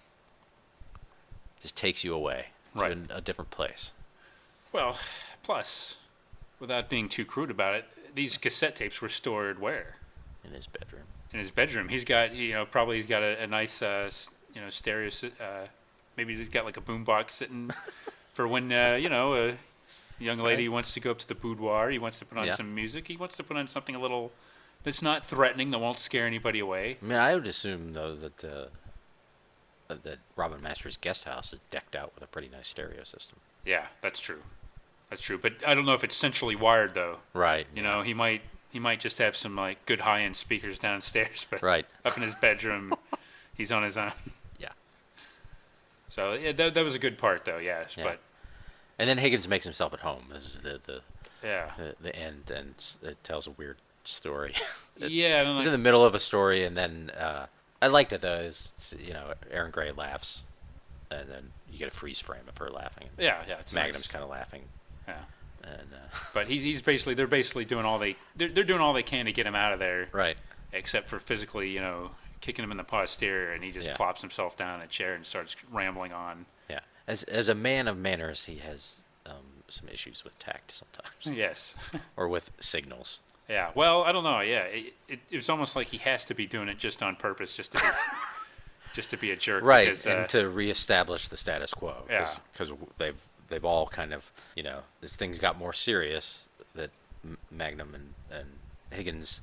just takes you away to a different place. Well, plus, without being too crude about it, these cassette tapes were stored where? In his bedroom. In his bedroom. He's got, probably he's got a nice, stereo. Maybe he's got like a boombox sitting for when, a young lady wants to go up to the boudoir. He wants to put on some music. He wants to put on something a little that's not threatening, that won't scare anybody away. I mean, I would assume though that Robin Masters' guest house is decked out with a pretty nice stereo system. Yeah, that's true. That's true. But I don't know if it's centrally wired though. Right. He might just have some like good high-end speakers downstairs, but up in his bedroom, he's on his own. Yeah. So yeah, that was a good part though. Yes, yeah. But. And then Higgins makes himself at home. This is the end, and it tells a weird story. He's in the middle of a story, and then I liked it though. Erin Gray laughs, and then you get a freeze frame of her laughing. Yeah. It's Magnum's kind of laughing. Yeah. And but they're basically doing all they're doing all they can to get him out of there. Right. Except for physically, kicking him in the posterior, and he just plops himself down in a chair and starts rambling on. Yeah. As a man of manners, he has some issues with tact sometimes. Yes. Or with signals. Yeah. Well, I don't know. Yeah. It was almost like he has to be doing it just on purpose, just to be a jerk. Right. Because, and to reestablish the status quo. Yeah. Because they've all kind of, as things got more serious, that Magnum and Higgins'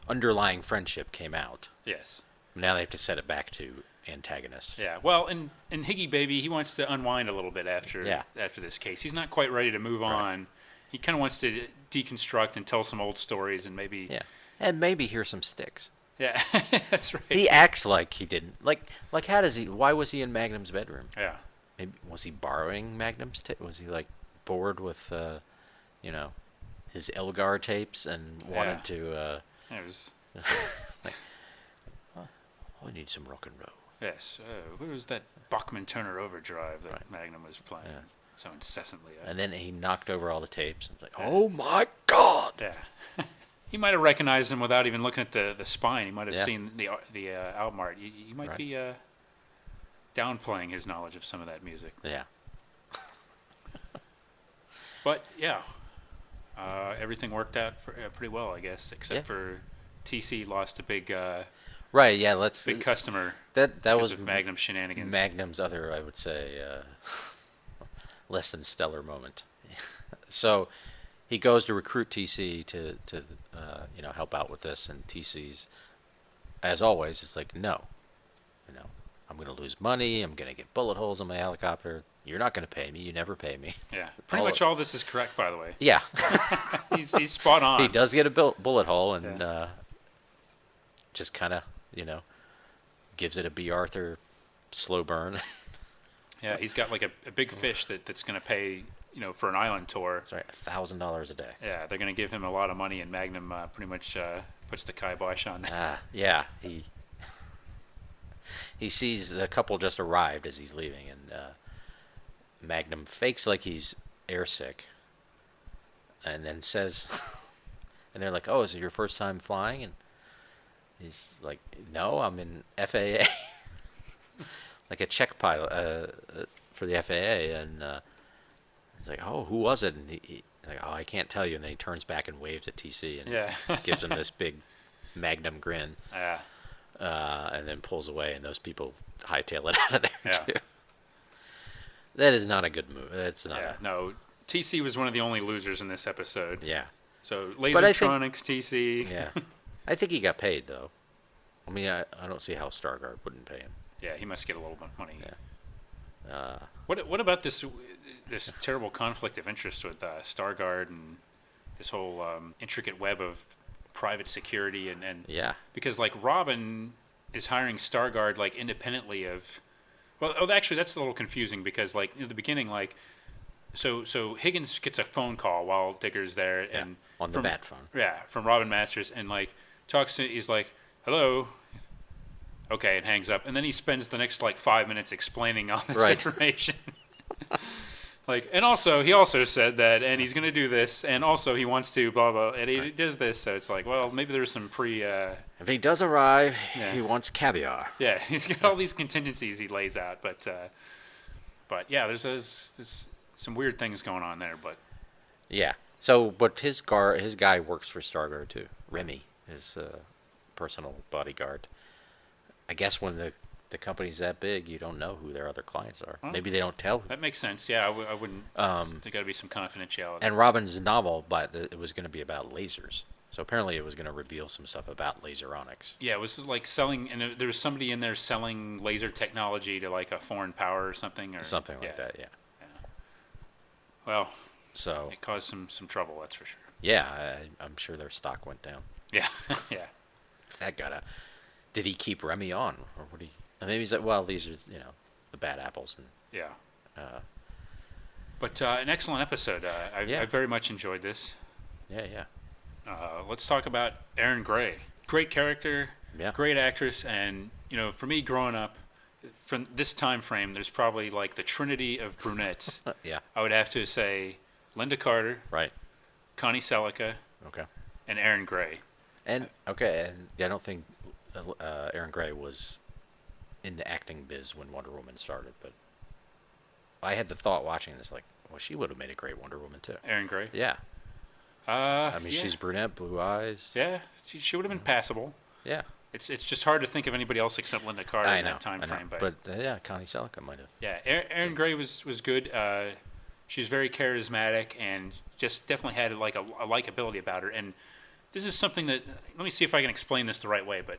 underlying friendship came out. Yes. Now they have to set it back to antagonists. Yeah. Well, and Higgy Baby, he wants to unwind a little bit after this case. He's not quite ready to move on. He kind of wants to deconstruct and tell some old stories and maybe... Yeah. And maybe hear some Styx. Yeah, that's right. He acts like he didn't. Like how does he... Why was he in Magnum's bedroom? Yeah. Maybe, was he borrowing Magnum's was he, bored with, his Elgar tapes and wanted to... It was... I need some rock and roll. Yes. What was that Bachman Turner Overdrive that Magnum was playing so incessantly? And then he knocked over all the tapes. And it's like, oh my God! Yeah. He might have recognized him without even looking at the spine. He might have seen the album art. He might be downplaying his knowledge of some of that music. Yeah. But yeah, everything worked out pretty well, I guess, except for TC lost a big. Right, yeah, big customer. That was of Magnum shenanigans. Magnum's other, I would say, less than stellar moment. So he goes to recruit TC to help out with this, and TC's, as always, is like, no, I'm going to lose money. I'm going to get bullet holes in my helicopter. You're not going to pay me. You never pay me. Yeah, pretty much all this is correct, by the way. Yeah, he's spot on. He does get a bullet hole, and just kind of. Gives it a B. Arthur slow burn. Yeah, he's got like a big fish that's going to pay, for an island tour. That's right, $1,000 a day. Yeah, they're going to give him a lot of money, and Magnum pretty much puts the kibosh on that. Yeah, he sees the couple just arrived as he's leaving, and Magnum fakes like he's airsick, and then says, and they're like, "Oh, is it your first time flying?" And he's like, no, I'm in FAA, like a check pilot for the FAA, and he's like, oh, who was it? And he's like, oh, I can't tell you. And then he turns back and waves at TC and gives him this big Magnum grin, and then pulls away, and those people hightail it out of there too. That is not a good move. That's not. No, TC was one of the only losers in this episode. Yeah. So Lasertronics, TC. Yeah. I think he got paid, though. I mean, I don't see how Stargard wouldn't pay him. Yeah, he must get a little bit of money. Yeah. What about this terrible conflict of interest with Stargard and this whole intricate web of private security and Yeah. because like Robin is hiring Stargard like independently of. Well, actually, that's a little confusing because like in the beginning, like so Higgins gets a phone call while Digger's there and on the bat phone. Yeah, from Robin Masters and like talks to. He's like, "Hello." Okay, and hangs up, and then he spends the next like 5 minutes explaining all this information. Like, and also he also said that, and he's going to do this, and also he wants to blah blah, and he does this. So it's like, well, maybe there's some If he does arrive, he wants caviar. Yeah, he's got all these contingencies he lays out, but yeah, there's some weird things going on there, but yeah. So, but his guy works for Stargard too. Remy, his personal bodyguard. I guess when the company's that big, you don't know who their other clients are. Huh? Maybe they don't tell. That makes sense. Yeah, I wouldn't. There got to be some confidentiality. And Robin's novel, it was going to be about lasers. So apparently it was going to reveal some stuff about laseronics. Yeah, it was like selling, and there was somebody in there selling laser technology to like a foreign power or something. Something like that, yeah. Well, so it caused some trouble, that's for sure. Yeah, I'm sure their stock went down. Yeah, yeah. That got Did he keep Remy on, or would he? Maybe he's like, well, these are the bad apples, and yeah. But an excellent episode. I very much enjoyed this. Yeah. Let's talk about Erin Gray. Great character, great actress, and for me growing up, from this time frame, there's probably like the trinity of brunettes. Yeah. I would have to say Linda Carter, right, Connie Selleck, okay, and Erin Gray. And I don't think Erin Gray was in the acting biz when Wonder Woman started, but I had the thought watching this, like, well, she would have made a great Wonder Woman too. Erin Gray? Yeah. I mean, she's brunette, blue eyes. Yeah, she would have been passable. Yeah. It's just hard to think of anybody else except Linda Carter in that time frame. But yeah, Connie Selleck might have. Yeah, Erin Gray was good. She's very charismatic and just definitely had like a likability about her. And this is something that, let me see if I can explain this the right way, but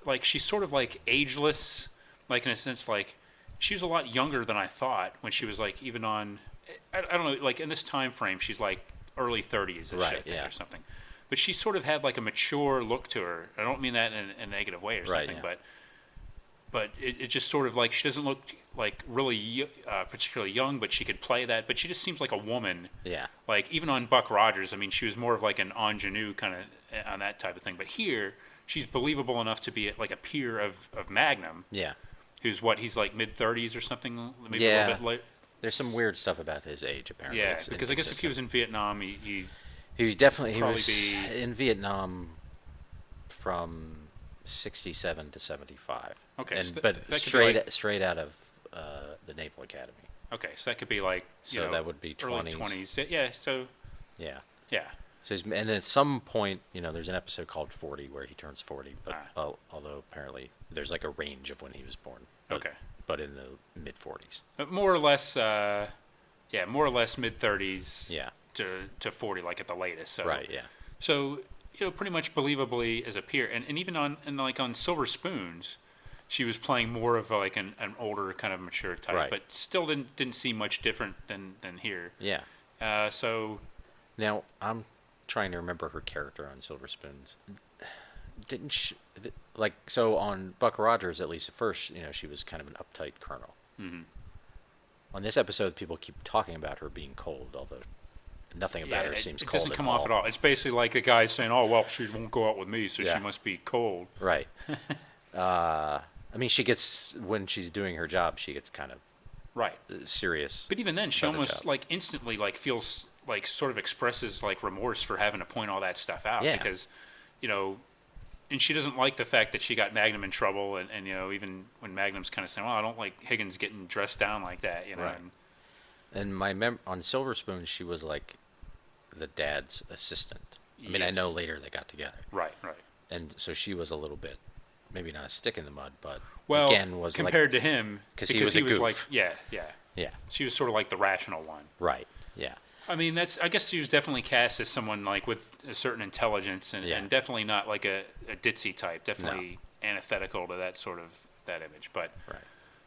like she's sort of like ageless, like in a sense, like she was a lot younger than I thought when she was like even on, I don't know, like in this time frame, she's like early 30s, I think, or something. But she sort of had like a mature look to her. I don't mean that in a negative way or something, but it just sort of like she doesn't look like really particularly young, but she could play that. But she just seems like a woman. Yeah. Like even on Buck Rogers, I mean, she was more of like an ingenue kind of on that type of thing. But here, she's believable enough to be like a peer of Magnum. Yeah. Who's he's like mid-30s or something, maybe a little bit late. There's some weird stuff about his age, apparently. Yeah, because I guess if he was in Vietnam, he was in Vietnam from 67 to 75. Okay, but straight out of the Naval Academy. Okay, so that could be like that would be 20s. Early 20s. Yeah. So. Yeah. So and at some point, there's an episode called 40 where he turns 40. But although apparently there's like a range of when he was born. Okay. But in the mid 40s. But more or less mid 30s. Yeah. To 40, like at the latest. So, right. Yeah. So pretty much believably as a peer, and even on Silver Spoons, she was playing more of like an older kind of mature type, right. But still didn't seem much different than here. Yeah. So. Now I'm trying to remember her character on Silver Spoons. Didn't she, so on Buck Rogers, at least at first, she was kind of an uptight colonel. Mm-hmm. On this episode, people keep talking about her being cold, although nothing about her seems cold. It doesn't come off at all. It's basically like a guy saying, "Oh well, she won't go out with me, so she must be cold." Right. I mean, when she's doing her job, she gets kind of serious. But even then, she almost like instantly like feels like sort of expresses like remorse for having to point all that stuff out because, and she doesn't like the fact that she got Magnum in trouble, and even when Magnum's kind of saying, "Well, I don't like Higgins getting dressed down like that," Right. And on Silver Spoon, she was like the dad's assistant. I mean, I know later they got together. Right. And so she was a little bit, maybe not a stick in the mud, but again was compared to him because he was a goof. Like yeah. She was sort of like the rational one. Right. Yeah. I mean, I guess she was definitely cast as someone like with a certain intelligence and definitely not like a ditzy type. Definitely antithetical to that image. But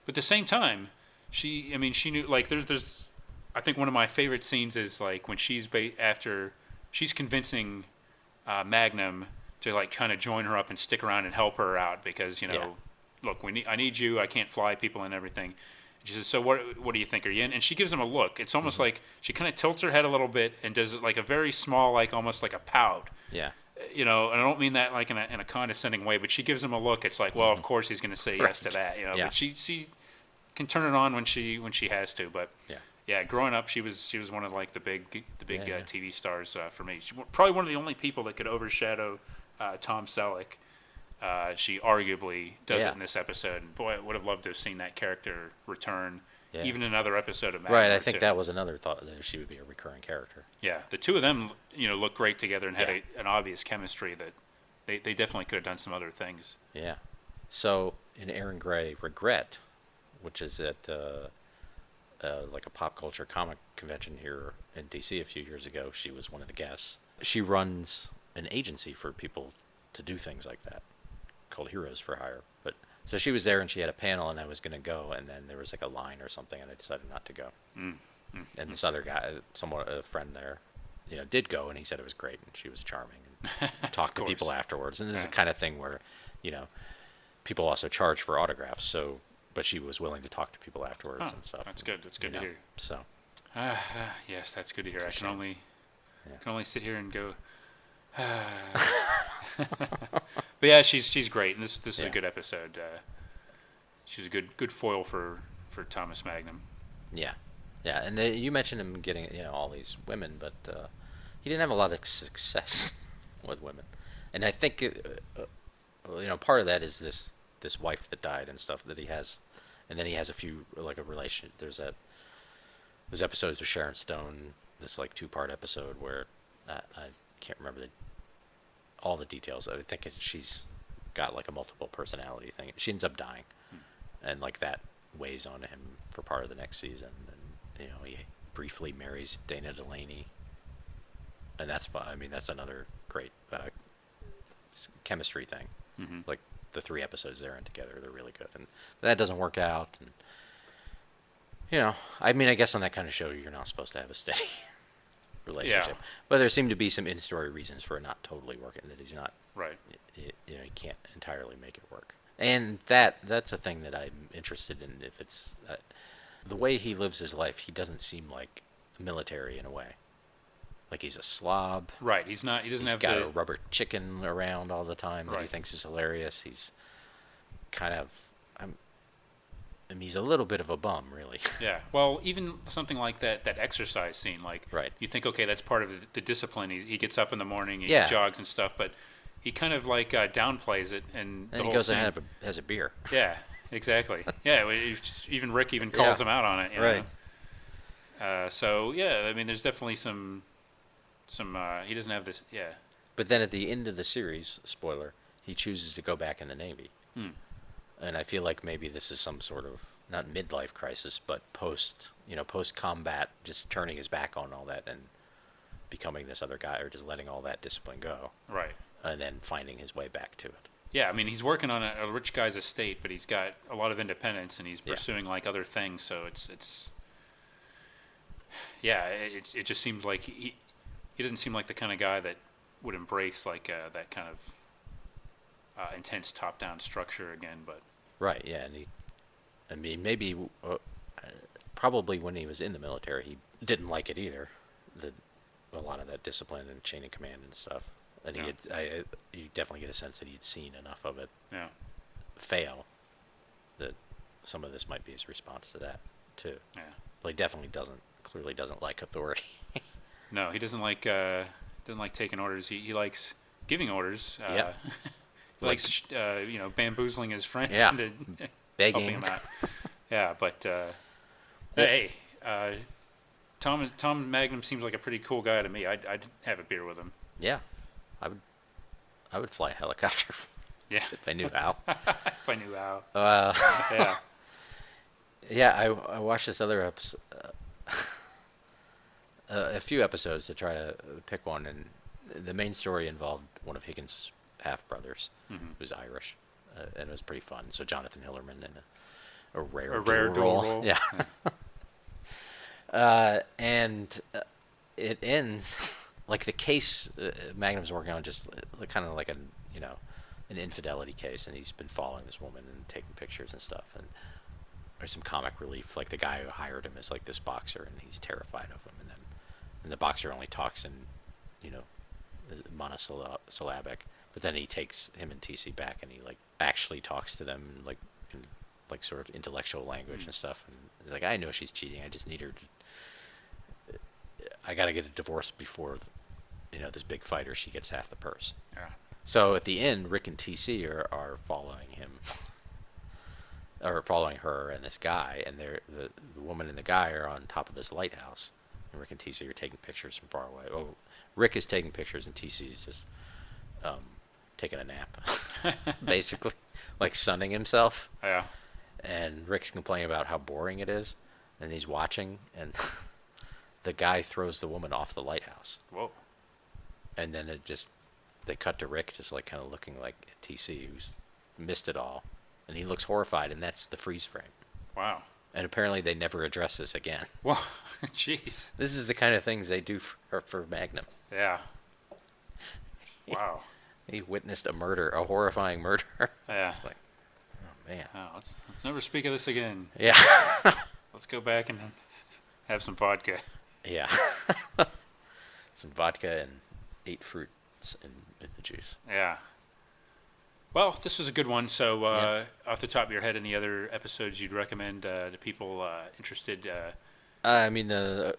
at the same time, she knew like there's I think one of my favorite scenes is like when she's after she's convincing Magnum to like kind of join her up and stick around and help her out because look, I need you. I can't fly people and everything. She says, so what do you think? Are you in? And she gives him a look. It's almost like she kind of tilts her head a little bit and does like a very small, like almost like a pout. Yeah. And I don't mean that like in a condescending way, but she gives him a look. It's like, well, of course he's going to say yes to that, Yeah. But she can turn it on when she has to. But yeah, growing up, she was one of like the big TV stars for me. She probably one of the only people that could overshadow Tom Selleck. She arguably does it in this episode. And boy, I would have loved to have seen that character return, even in another episode of Magnum. Right, I think that was another thought, that she would be a recurring character. Yeah, the two of them, look great together and had an obvious chemistry that they definitely could have done some other things. Yeah. So in Erin Gray, Regret, which is at like a pop culture comic convention here in D.C. a few years ago, she was one of the guests. She runs an agency for people to do things like that, called Heroes for Hire. But so she was there and she had a panel, and I was going to go, and then there was like a line or something, and I decided not to go. And this other guy, a friend there, did go, and he said it was great, and she was charming, and talked to people afterwards. And this is the kind of thing where, people also charge for autographs. So, but she was willing to talk to people afterwards and stuff. That's good. That's good to hear. So, yes, that's good to hear. I can only sit here and go. But yeah, she's great, and this is a good episode. She's a good foil for Thomas Magnum. Yeah, and you mentioned him getting all these women, but he didn't have a lot of success with women, and I think part of that is this wife that died and stuff that he has, and then he has a few like a relation. There's episodes with Sharon Stone, this like 2-part episode where I can't remember all the details. I think she's got like a multiple personality thing. She ends up dying, and like that weighs on him for part of the next season. And he briefly marries Dana Delaney, and that's fun. I mean, that's another great chemistry thing. Like the 3 episodes they're in together, they're really good, and that doesn't work out. And I mean, I guess on that kind of show, you're not supposed to have a steady relationship. Yeah. But there seem to be some in-story reasons for it not totally working, that he's not right. He can't entirely make it work. And that's a thing that I'm interested in. If it's the way he lives his life, he doesn't seem like military in a way. Like he's a slob. Right. He's not. He doesn't have got a rubber chicken around all the time that he thinks is hilarious. He's kind of. He's a little bit of a bum, really. Yeah. Well, even something like that exercise scene, like you think, okay, that's part of the discipline. He gets up in the morning, he jogs and stuff, but he kind of like downplays it, and the whole goes ahead and has a beer. Yeah, exactly. Yeah, even Rick calls him out on it. You know? So yeah, I mean, there's definitely some. He doesn't have this. Yeah. But then at the end of the series, spoiler, he chooses to go back in the Navy. And I feel like maybe this is some sort of, not midlife crisis, but post-combat, just turning his back on all that and becoming this other guy, or just letting all that discipline go. Right. And then finding his way back to it. Yeah, I mean, he's working on a rich guy's estate, but he's got a lot of independence, and he's pursuing, like, other things, so it's it just seems like he doesn't seem like the kind of guy that would embrace, like, that kind of intense top-down structure again, but... Right, yeah, and maybe, probably when he was in the military, he didn't like it either, a lot of that discipline and chain of command and stuff. And you definitely get a sense that he'd seen enough of it fail, that some of this might be his response to that, too. Yeah. But he definitely clearly doesn't like authority. No, he doesn't like taking orders. He likes giving orders. He likes, bamboozling his friends into begging helping him out. Yeah, but hey, Tom Magnum seems like a pretty cool guy to me. I'd have a beer with him. Yeah, I would fly a helicopter. Yeah, if I knew how. If I knew how. Yeah. Yeah, I watched this other episode, a few episodes to try to pick one, and the main story involved one of Higgins' half-brothers, who's Irish, and it was pretty fun. So Jonathan Hillerman in a rare dual role. Yeah. And it ends like the case Magnum's working on, just kind of like an infidelity case, and he's been following this woman and taking pictures and stuff, and there's some comic relief, like the guy who hired him is like this boxer, and he's terrified of him, and the boxer only talks in, monosyllabic, but then he takes him and TC back, and he like actually talks to them in like sort of intellectual language and stuff, and he's like, I know she's cheating, I just need her to, I gotta get a divorce before, this big fight, or she gets half the purse. Yeah. So at the end, Rick and TC are following him, or following her and this guy, and the woman and the guy are on top of this lighthouse, and Rick and TC are taking pictures from far away. Oh, Rick is taking pictures, and TC is just taking a nap, basically, like sunning himself. Yeah. And Rick's complaining about how boring it is, and he's watching, and the guy throws the woman off the lighthouse. Whoa. And then they cut to Rick just like kind of looking like TC, who's missed it all, and he looks horrified, and that's the freeze frame. Wow. And apparently they never address this again. Whoa. Jeez. This is the kind of things they do for Magnum. Yeah. Wow. He witnessed a horrifying murder. Yeah. It's like, oh man. Oh, let's never speak of this again. Yeah. Let's go back and have some vodka. Yeah. Some vodka and 8 fruits in the juice. Yeah. Well, this was a good one. So, off the top of your head, any other episodes you'd recommend to people interested? I mean, the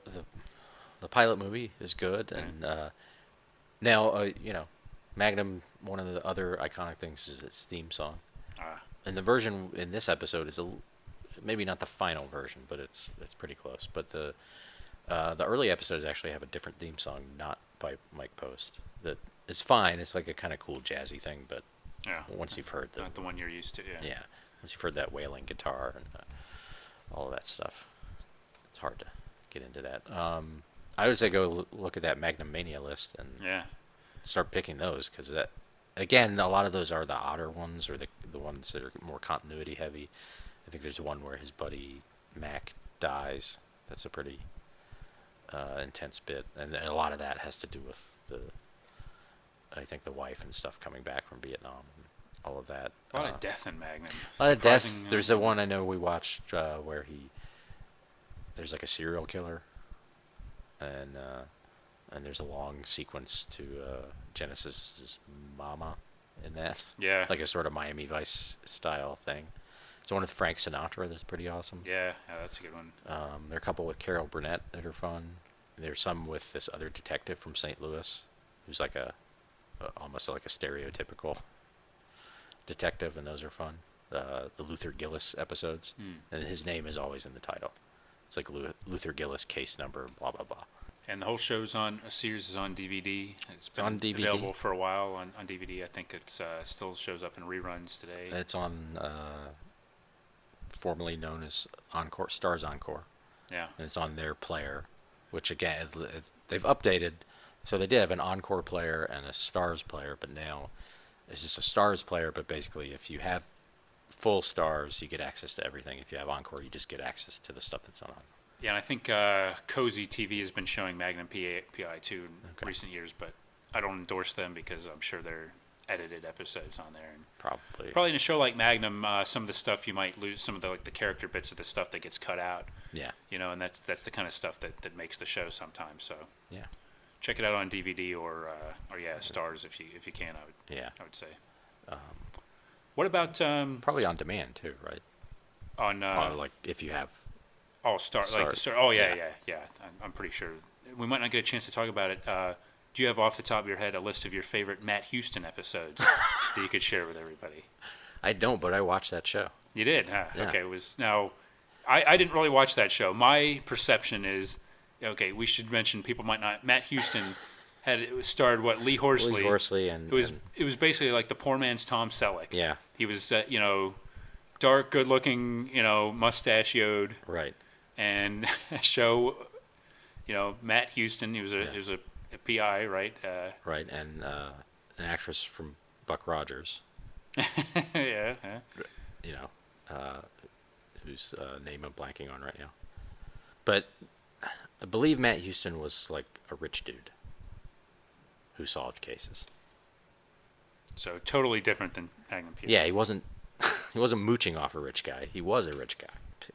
pilot movie is good, and now Magnum. One of the other iconic things is its theme song, and the version in this episode is maybe not the final version, but it's pretty close. But the early episodes actually have a different theme song, not by Mike Post. That is fine. It's like a kind of cool jazzy thing, but once you've heard not the one you're used to, yeah, once you've heard that wailing guitar and all of that stuff, it's hard to get into that. I would say go look at that Magnum Mania list and start picking those, because that, again, a lot of those are the odder ones, or the ones that are more continuity heavy. I think there's one where his buddy Mac dies. That's a pretty intense bit, and a lot of that has to do with I think the wife and stuff coming back from Vietnam and all of that. A lot of death in Magnum. A lot of death. There's the one I know we watched where there's like a serial killer, and there's a long sequence to Genesis' mama in that. Yeah. Like a sort of Miami Vice style thing. There's one with Frank Sinatra that's pretty awesome. Yeah, that's a good one. There are a couple with Carol Burnett that are fun. There's some with this other detective from St. Louis, who's like almost like a stereotypical detective, and those are fun. The Luther Gillis episodes, and his name is always in the title. It's like Luther Gillis case number, blah blah blah. And the whole series is on DVD. It's been on DVD. Available for a while on DVD. I think it still shows up in reruns today. It's on formerly known as Encore, Stars Encore. Yeah. And it's on their player, which again, they've updated. So they did have an Encore player and a Stars player, but now it's just a Stars player, but basically if you have full Stars, you get access to everything. If you have Encore, you just get access to the stuff that's on. Yeah, and I think Cozy TV has been showing Magnum PI 2 in recent years, but I don't endorse them because I'm sure they're edited episodes on there. And probably in a show like Magnum, some of the stuff you might lose, some of the character bits of the stuff that gets cut out. Yeah. And that's the kind of stuff that makes the show sometimes. So yeah, check it out on DVD or Stars if you can. I would say. What about probably on demand too, right? On like if you have. Oh, Star. Like the Star. Oh, yeah. I'm pretty sure. We might not get a chance to talk about it. Do you have off the top of your head a list of your favorite Matt Houston episodes that you could share with everybody? I don't, but I watched that show. You did? Huh? Yeah. Okay. I didn't really watch that show. My perception is, we should mention, people might not, Matt Houston starred Lee Horsley. Lee Horsley and it was basically like the poor man's Tom Selleck. Yeah. He was dark, good looking, mustachioed. Right. And show, Matt Houston. He was a PI, right? Right, and an actress from Buck Rogers. Yeah. Whose name I'm blanking on right now. But I believe Matt Houston was like a rich dude. who solved cases. So totally different than Magnum PI. Yeah, he wasn't he wasn't mooching off a rich guy. He was a rich guy.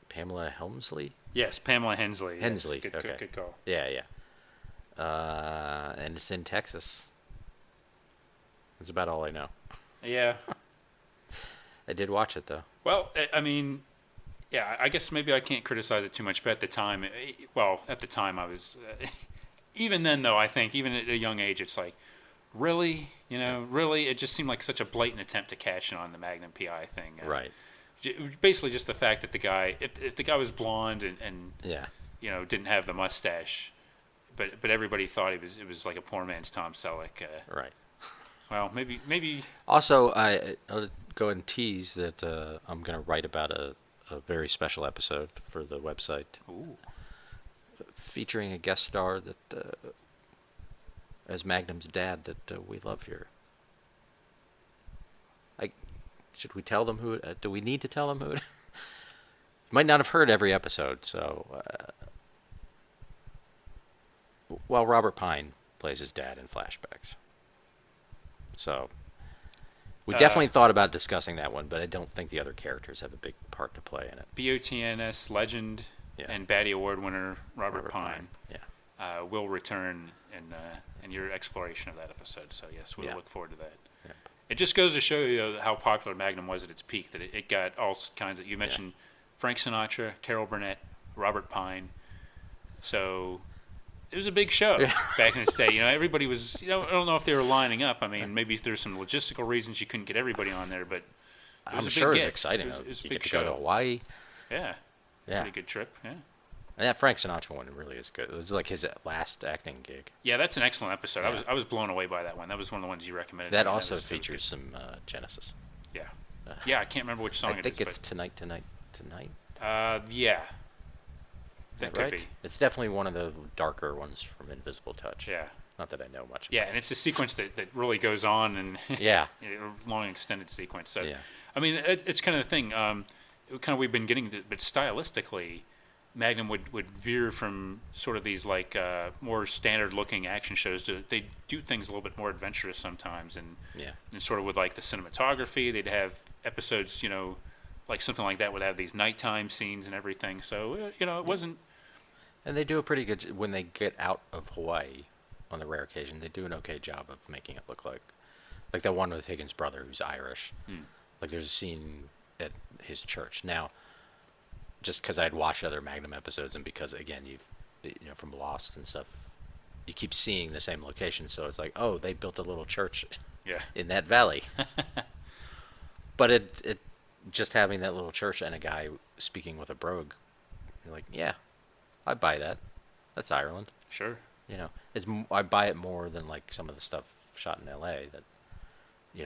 Pamela Helmsley? Yes, Pamela Hensley. Hensley. Yes. Okay. Good call. Yeah. And it's in Texas. That's about all I know. Yeah. I did watch it though. Well, I mean, yeah, I guess maybe I can't criticize it too much, but at the time, I was, even then though, I think, even at a young age, it's like, really? Really? It just seemed like such a blatant attempt to cash in on the Magnum PI thing. Right. Basically just the fact that the guy, if the guy was blonde and Yeah. didn't have the mustache, but everybody thought it was like a poor man's Tom Selleck. Right. Well, maybe. Also, I'll go ahead and tease that I'm going to write about a very special episode for the website. Ooh. Featuring a guest star that, as Magnum's dad, that we love here. Should we tell them who? Do we need to tell them who? You might not have heard every episode, so. Well, Robert Pine plays his dad in flashbacks. So, we definitely thought about discussing that one, but I don't think the other characters have a big part to play in it. BOTNS legend and Batty Award winner Robert Pine. Yeah. Will return in your exploration of that episode. So yes, we'll look forward to that. Yeah. It just goes to show you how popular Magnum was at its peak. That it got all kinds of. You mentioned Frank Sinatra, Carol Burnett, Robert Pine. So it was a big show back in its day. Everybody was. I don't know if they were lining up. I mean, maybe there's some logistical reasons you couldn't get everybody on there, but I'm sure it was exciting. It was a you big get to show. go to Hawaii. Yeah. Pretty good trip. Yeah. And that Frank Sinatra one really is good. It was like his last acting gig. Yeah, that's an excellent episode. Yeah. I was blown away by that one. That was one of the ones you recommended. That also features some Genesis. Yeah. Yeah, I can't remember which song it is. I think it's Tonight. Yeah. That could right? be. It's definitely one of the darker ones from Invisible Touch. Yeah. Not that I know much. Yeah, and it's a sequence that really goes on and yeah, a long extended sequence. So, yeah. I mean, it's kind of the thing. We've been getting, but stylistically, Magnum would veer from sort of these like more standard looking action shows to they do things a little bit more adventurous sometimes, and sort of with like the cinematography, they'd have episodes, like something like that would have these nighttime scenes and everything. So it wasn't. And they do a pretty good when they get out of Hawaii. On the rare occasion, they do an okay job of making it look like that one with Higgins' brother who's Irish. Like there's a scene at his church. Now, just because I'd watched other Magnum episodes and because again from Lost and stuff, you keep seeing the same location, so it's like, oh, they built a little church in that valley. But it just having that little church and a guy speaking with a brogue, you're like, yeah, I buy that. That's Ireland. Sure. I buy it more than like some of the stuff shot in L.A. that,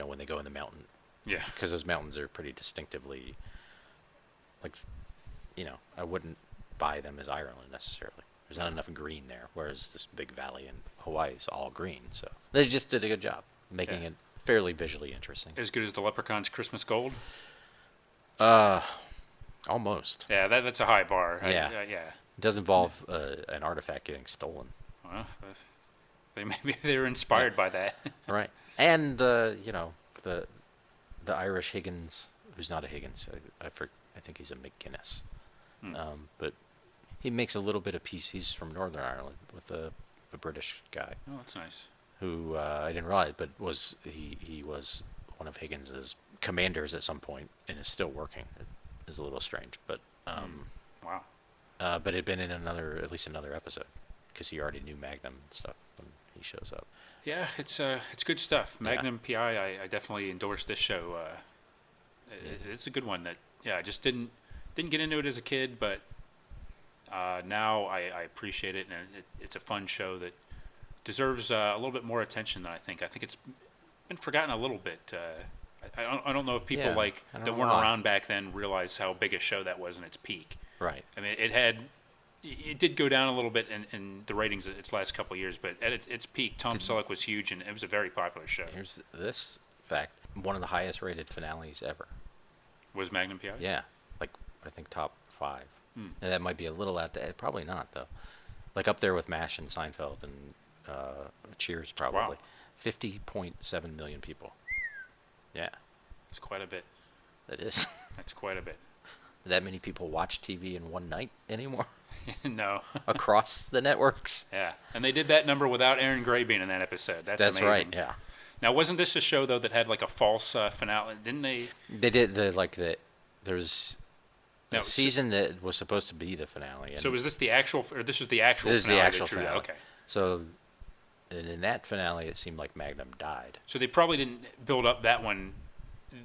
when they go in the mountain. Yeah. Because those mountains are pretty distinctively, like, I wouldn't buy them as Ireland necessarily. There's not enough green there, whereas this big valley in Hawaii is all green. So they just did a good job making it fairly visually interesting. As good as the Leprechaun's Christmas Gold? Almost. Yeah, that's a high bar. Yeah. Yeah. It does involve an artifact getting stolen. Well, maybe they were inspired by that. Right. And, the Irish Higgins, who's not a Higgins, I think he's a McGuinness. But he makes a little bit of peace. He's from Northern Ireland with a British guy. Oh, that's nice. Who I didn't realize, but he was one of Higgins's commanders at some point and is still working. It is a little strange, but wow. But it'd been in at least another episode because he already knew Magnum and stuff when he shows up. Yeah, it's good stuff. Magnum PI, I definitely endorse this show. It's a good one that I just didn't get into it as a kid, but now I appreciate it, and it's a fun show that deserves a little bit more attention than I think. I think it's been forgotten a little bit. I don't know if people that weren't around back then realize how big a show that was in its peak. Right. I mean, it did go down a little bit in the ratings its last couple of years, but at its peak, Tom Selleck was huge, and it was a very popular show. Here's this fact: one of the highest rated finales ever. Was Magnum PI? Yeah, like I think top 5. And that might be a little out there. Probably not though. Like up there with MASH and Seinfeld and Cheers, probably. 50.7 million people. Yeah. It's quite a bit. That is. That's quite a bit. That many people watch TV in one night anymore? No. Across the networks? Yeah. And they did that number without Erin Gray being in that episode. That's amazing. right, yeah. Now, wasn't this a show, though, that had like a false finale? Didn't they? They did there's a season that was supposed to be the finale. So was this the actual, or this was the actual this finale? This is the actual finale. Okay. So, and in that finale, it seemed like Magnum died. So they probably didn't build up that one.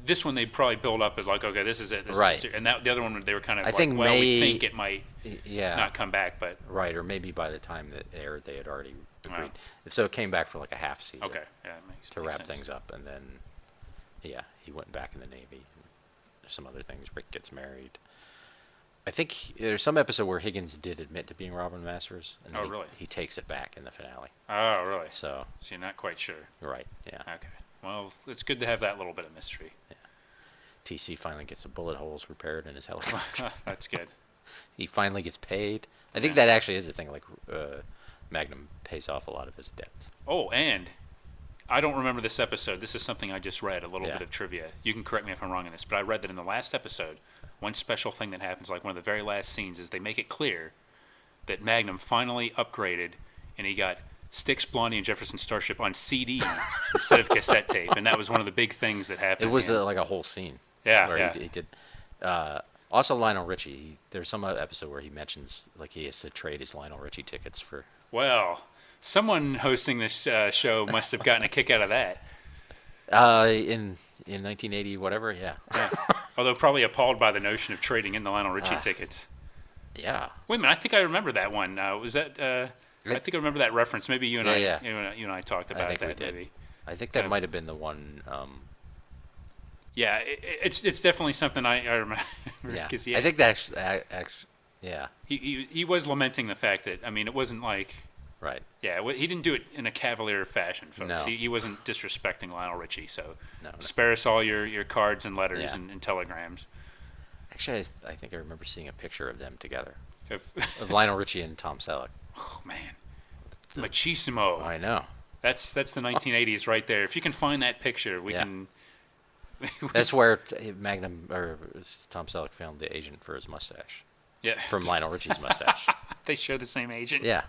This one they probably build up as like, okay, this is it. This right. Is and that the other one they were kind of we think it might not come back, but right, or maybe by the time that aired, they had already agreed. Wow. So it came back for like a half season. Okay, yeah, to makes wrap sense. things up, and then he went back in the Navy. There's some other things. Rick gets married. I think there's some episode where Higgins did admit to being Robin Masters, and really? He takes it back in the finale. Oh, really? So you're not quite sure. Right. Yeah. Okay. Well, it's good to have that little bit of mystery. Yeah. TC finally gets the bullet holes repaired in his helicopter. That's good. He finally gets paid. I think that actually is a thing. Like Magnum pays off a lot of his debts. Oh, and I don't remember this episode. This is something I just read, a little bit of trivia. You can correct me if I'm wrong in this, but I read that in the last episode, one special thing that happens, like one of the very last scenes, is they make it clear that Magnum finally upgraded, and he got Styx, Blondie, and Jefferson Starship on CD instead of cassette tape, and that was one of the big things that happened. It was like a whole scene. Yeah, where yeah. He did. Also, Lionel Richie. There's some episode where he mentions like he has to trade his Lionel Richie tickets for. Well, someone hosting this show must have gotten a kick out of that. In 1980, whatever, yeah. Although probably appalled by the notion of trading in the Lionel Richie tickets. Yeah. Wait a minute, I think I remember that one. Was that? I think I remember that reference. Maybe you and I, you and I talked about think that. we did. Maybe. I think that might have been the one. Yeah, it's definitely something I remember. Yeah. I think that's actually. Yeah. He was lamenting the fact that it wasn't like. Right. Yeah, he didn't do it in a cavalier fashion, folks. No. He wasn't disrespecting Lionel Richie, so No. spare us all your cards and letters and telegrams. Actually, I think I remember seeing a picture of them together. Of Lionel Richie and Tom Selleck. Oh, man. Machismo. I know. That's the 1980s right there. If you can find that picture, we can... That's where Magnum, or Tom Selleck found the agent for his mustache. Yeah. From Lionel Richie's mustache. They share the same agent? Yeah.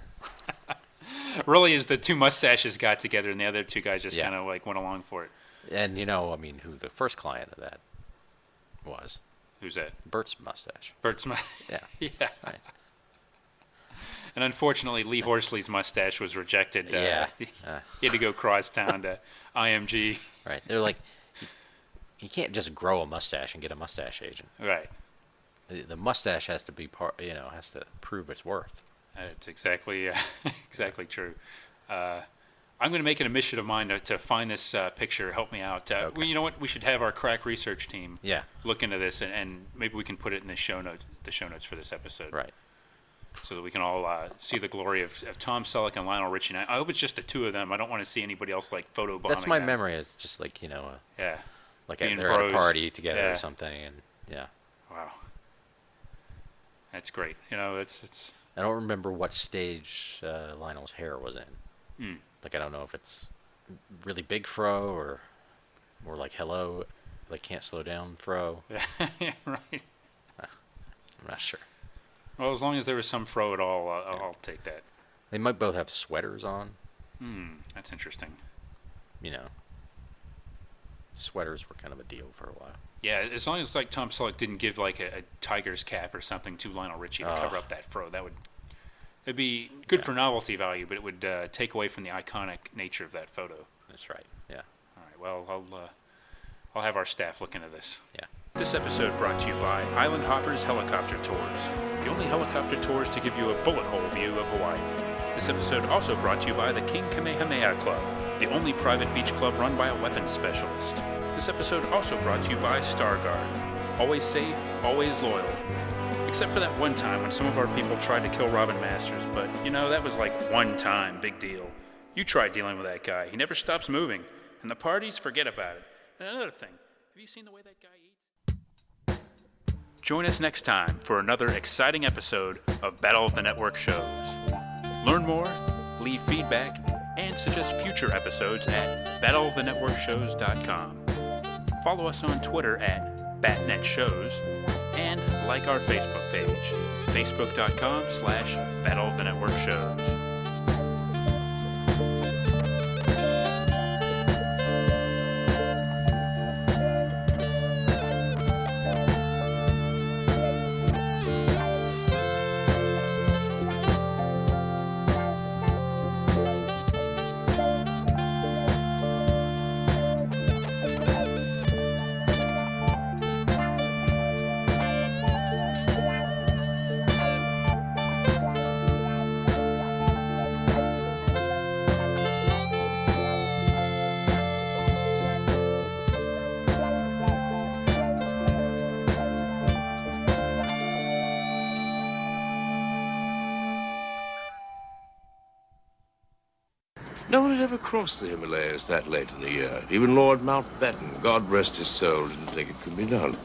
Really, is the two mustaches got together and the other two guys just kind of like went along for it. And who the first client of that was? Who's that? Bert's mustache. Bert's Yeah. Yeah. Right. And unfortunately, Lee Horsley's mustache was rejected. He had to go cross town to IMG. Right. They're like, you can't just grow a mustache and get a mustache agent. Right. The mustache has to be has to prove its worth. That's exactly true. I'm going to make it a mission of mine to find this picture. Help me out. Okay. Well, you know what? We should have our crack research team look into this, and maybe we can put it in the show notes for this episode. Right. So that we can all see the glory of Tom Selleck and Lionel Richie. And I hope it's just the two of them. I don't want to see anybody else like photobombing. That's my them. memory. It's just like like being they're bros. at a party together or something, and Wow. That's great. It's. I don't remember what stage Lionel's hair was in. Like, I don't know if it's really big fro or more like hello, like can't slow down fro. Yeah, right. I'm not sure. Well, as long as there was some fro at all, I'll take that. They might both have sweaters on. That's interesting. Sweaters were kind of a deal for a while. Yeah, as long as like Tom Selleck didn't give like a tiger's cap or something to Lionel Richie to cover up that fro, it'd be good for novelty value, but it would take away from the iconic nature of that photo. That's right. Yeah. All right. Well, I'll have our staff look into this. Yeah. This episode brought to you by Island Hoppers Helicopter Tours, the only helicopter tours to give you a bullet hole view of Hawaii. This episode also brought to you by the King Kamehameha Club, the only private beach club run by a weapons specialist. This episode also brought to you by Starguard, always safe, always loyal. Except for that one time when some of our people tried to kill Robin Masters, but, that was like one time, big deal. You tried dealing with that guy. He never stops moving. And the parties, forget about it. And another thing, have you seen the way that guy eats? Join us next time for another exciting episode of Battle of the Network shows. Learn more, leave feedback, and suggest future episodes at battleofthenetworkshows.com. Follow us on Twitter at BatNetShows, and like our Facebook page, facebook.com/battleofthenetworkshows. No one had ever crossed the Himalayas that late in the year. Even Lord Mountbatten, God rest his soul, didn't think it could be done.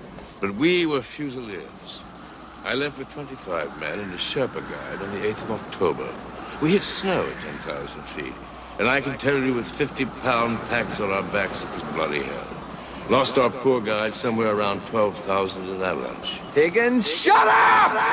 But we were Fusiliers. I left with 25 men and a Sherpa guide on the 8th of October. We hit snow at 10,000 feet. And I can tell you with 50-pound packs on our backs, it was bloody hell. Lost our poor guide somewhere around 12,000 in avalanche. Higgins, shut up!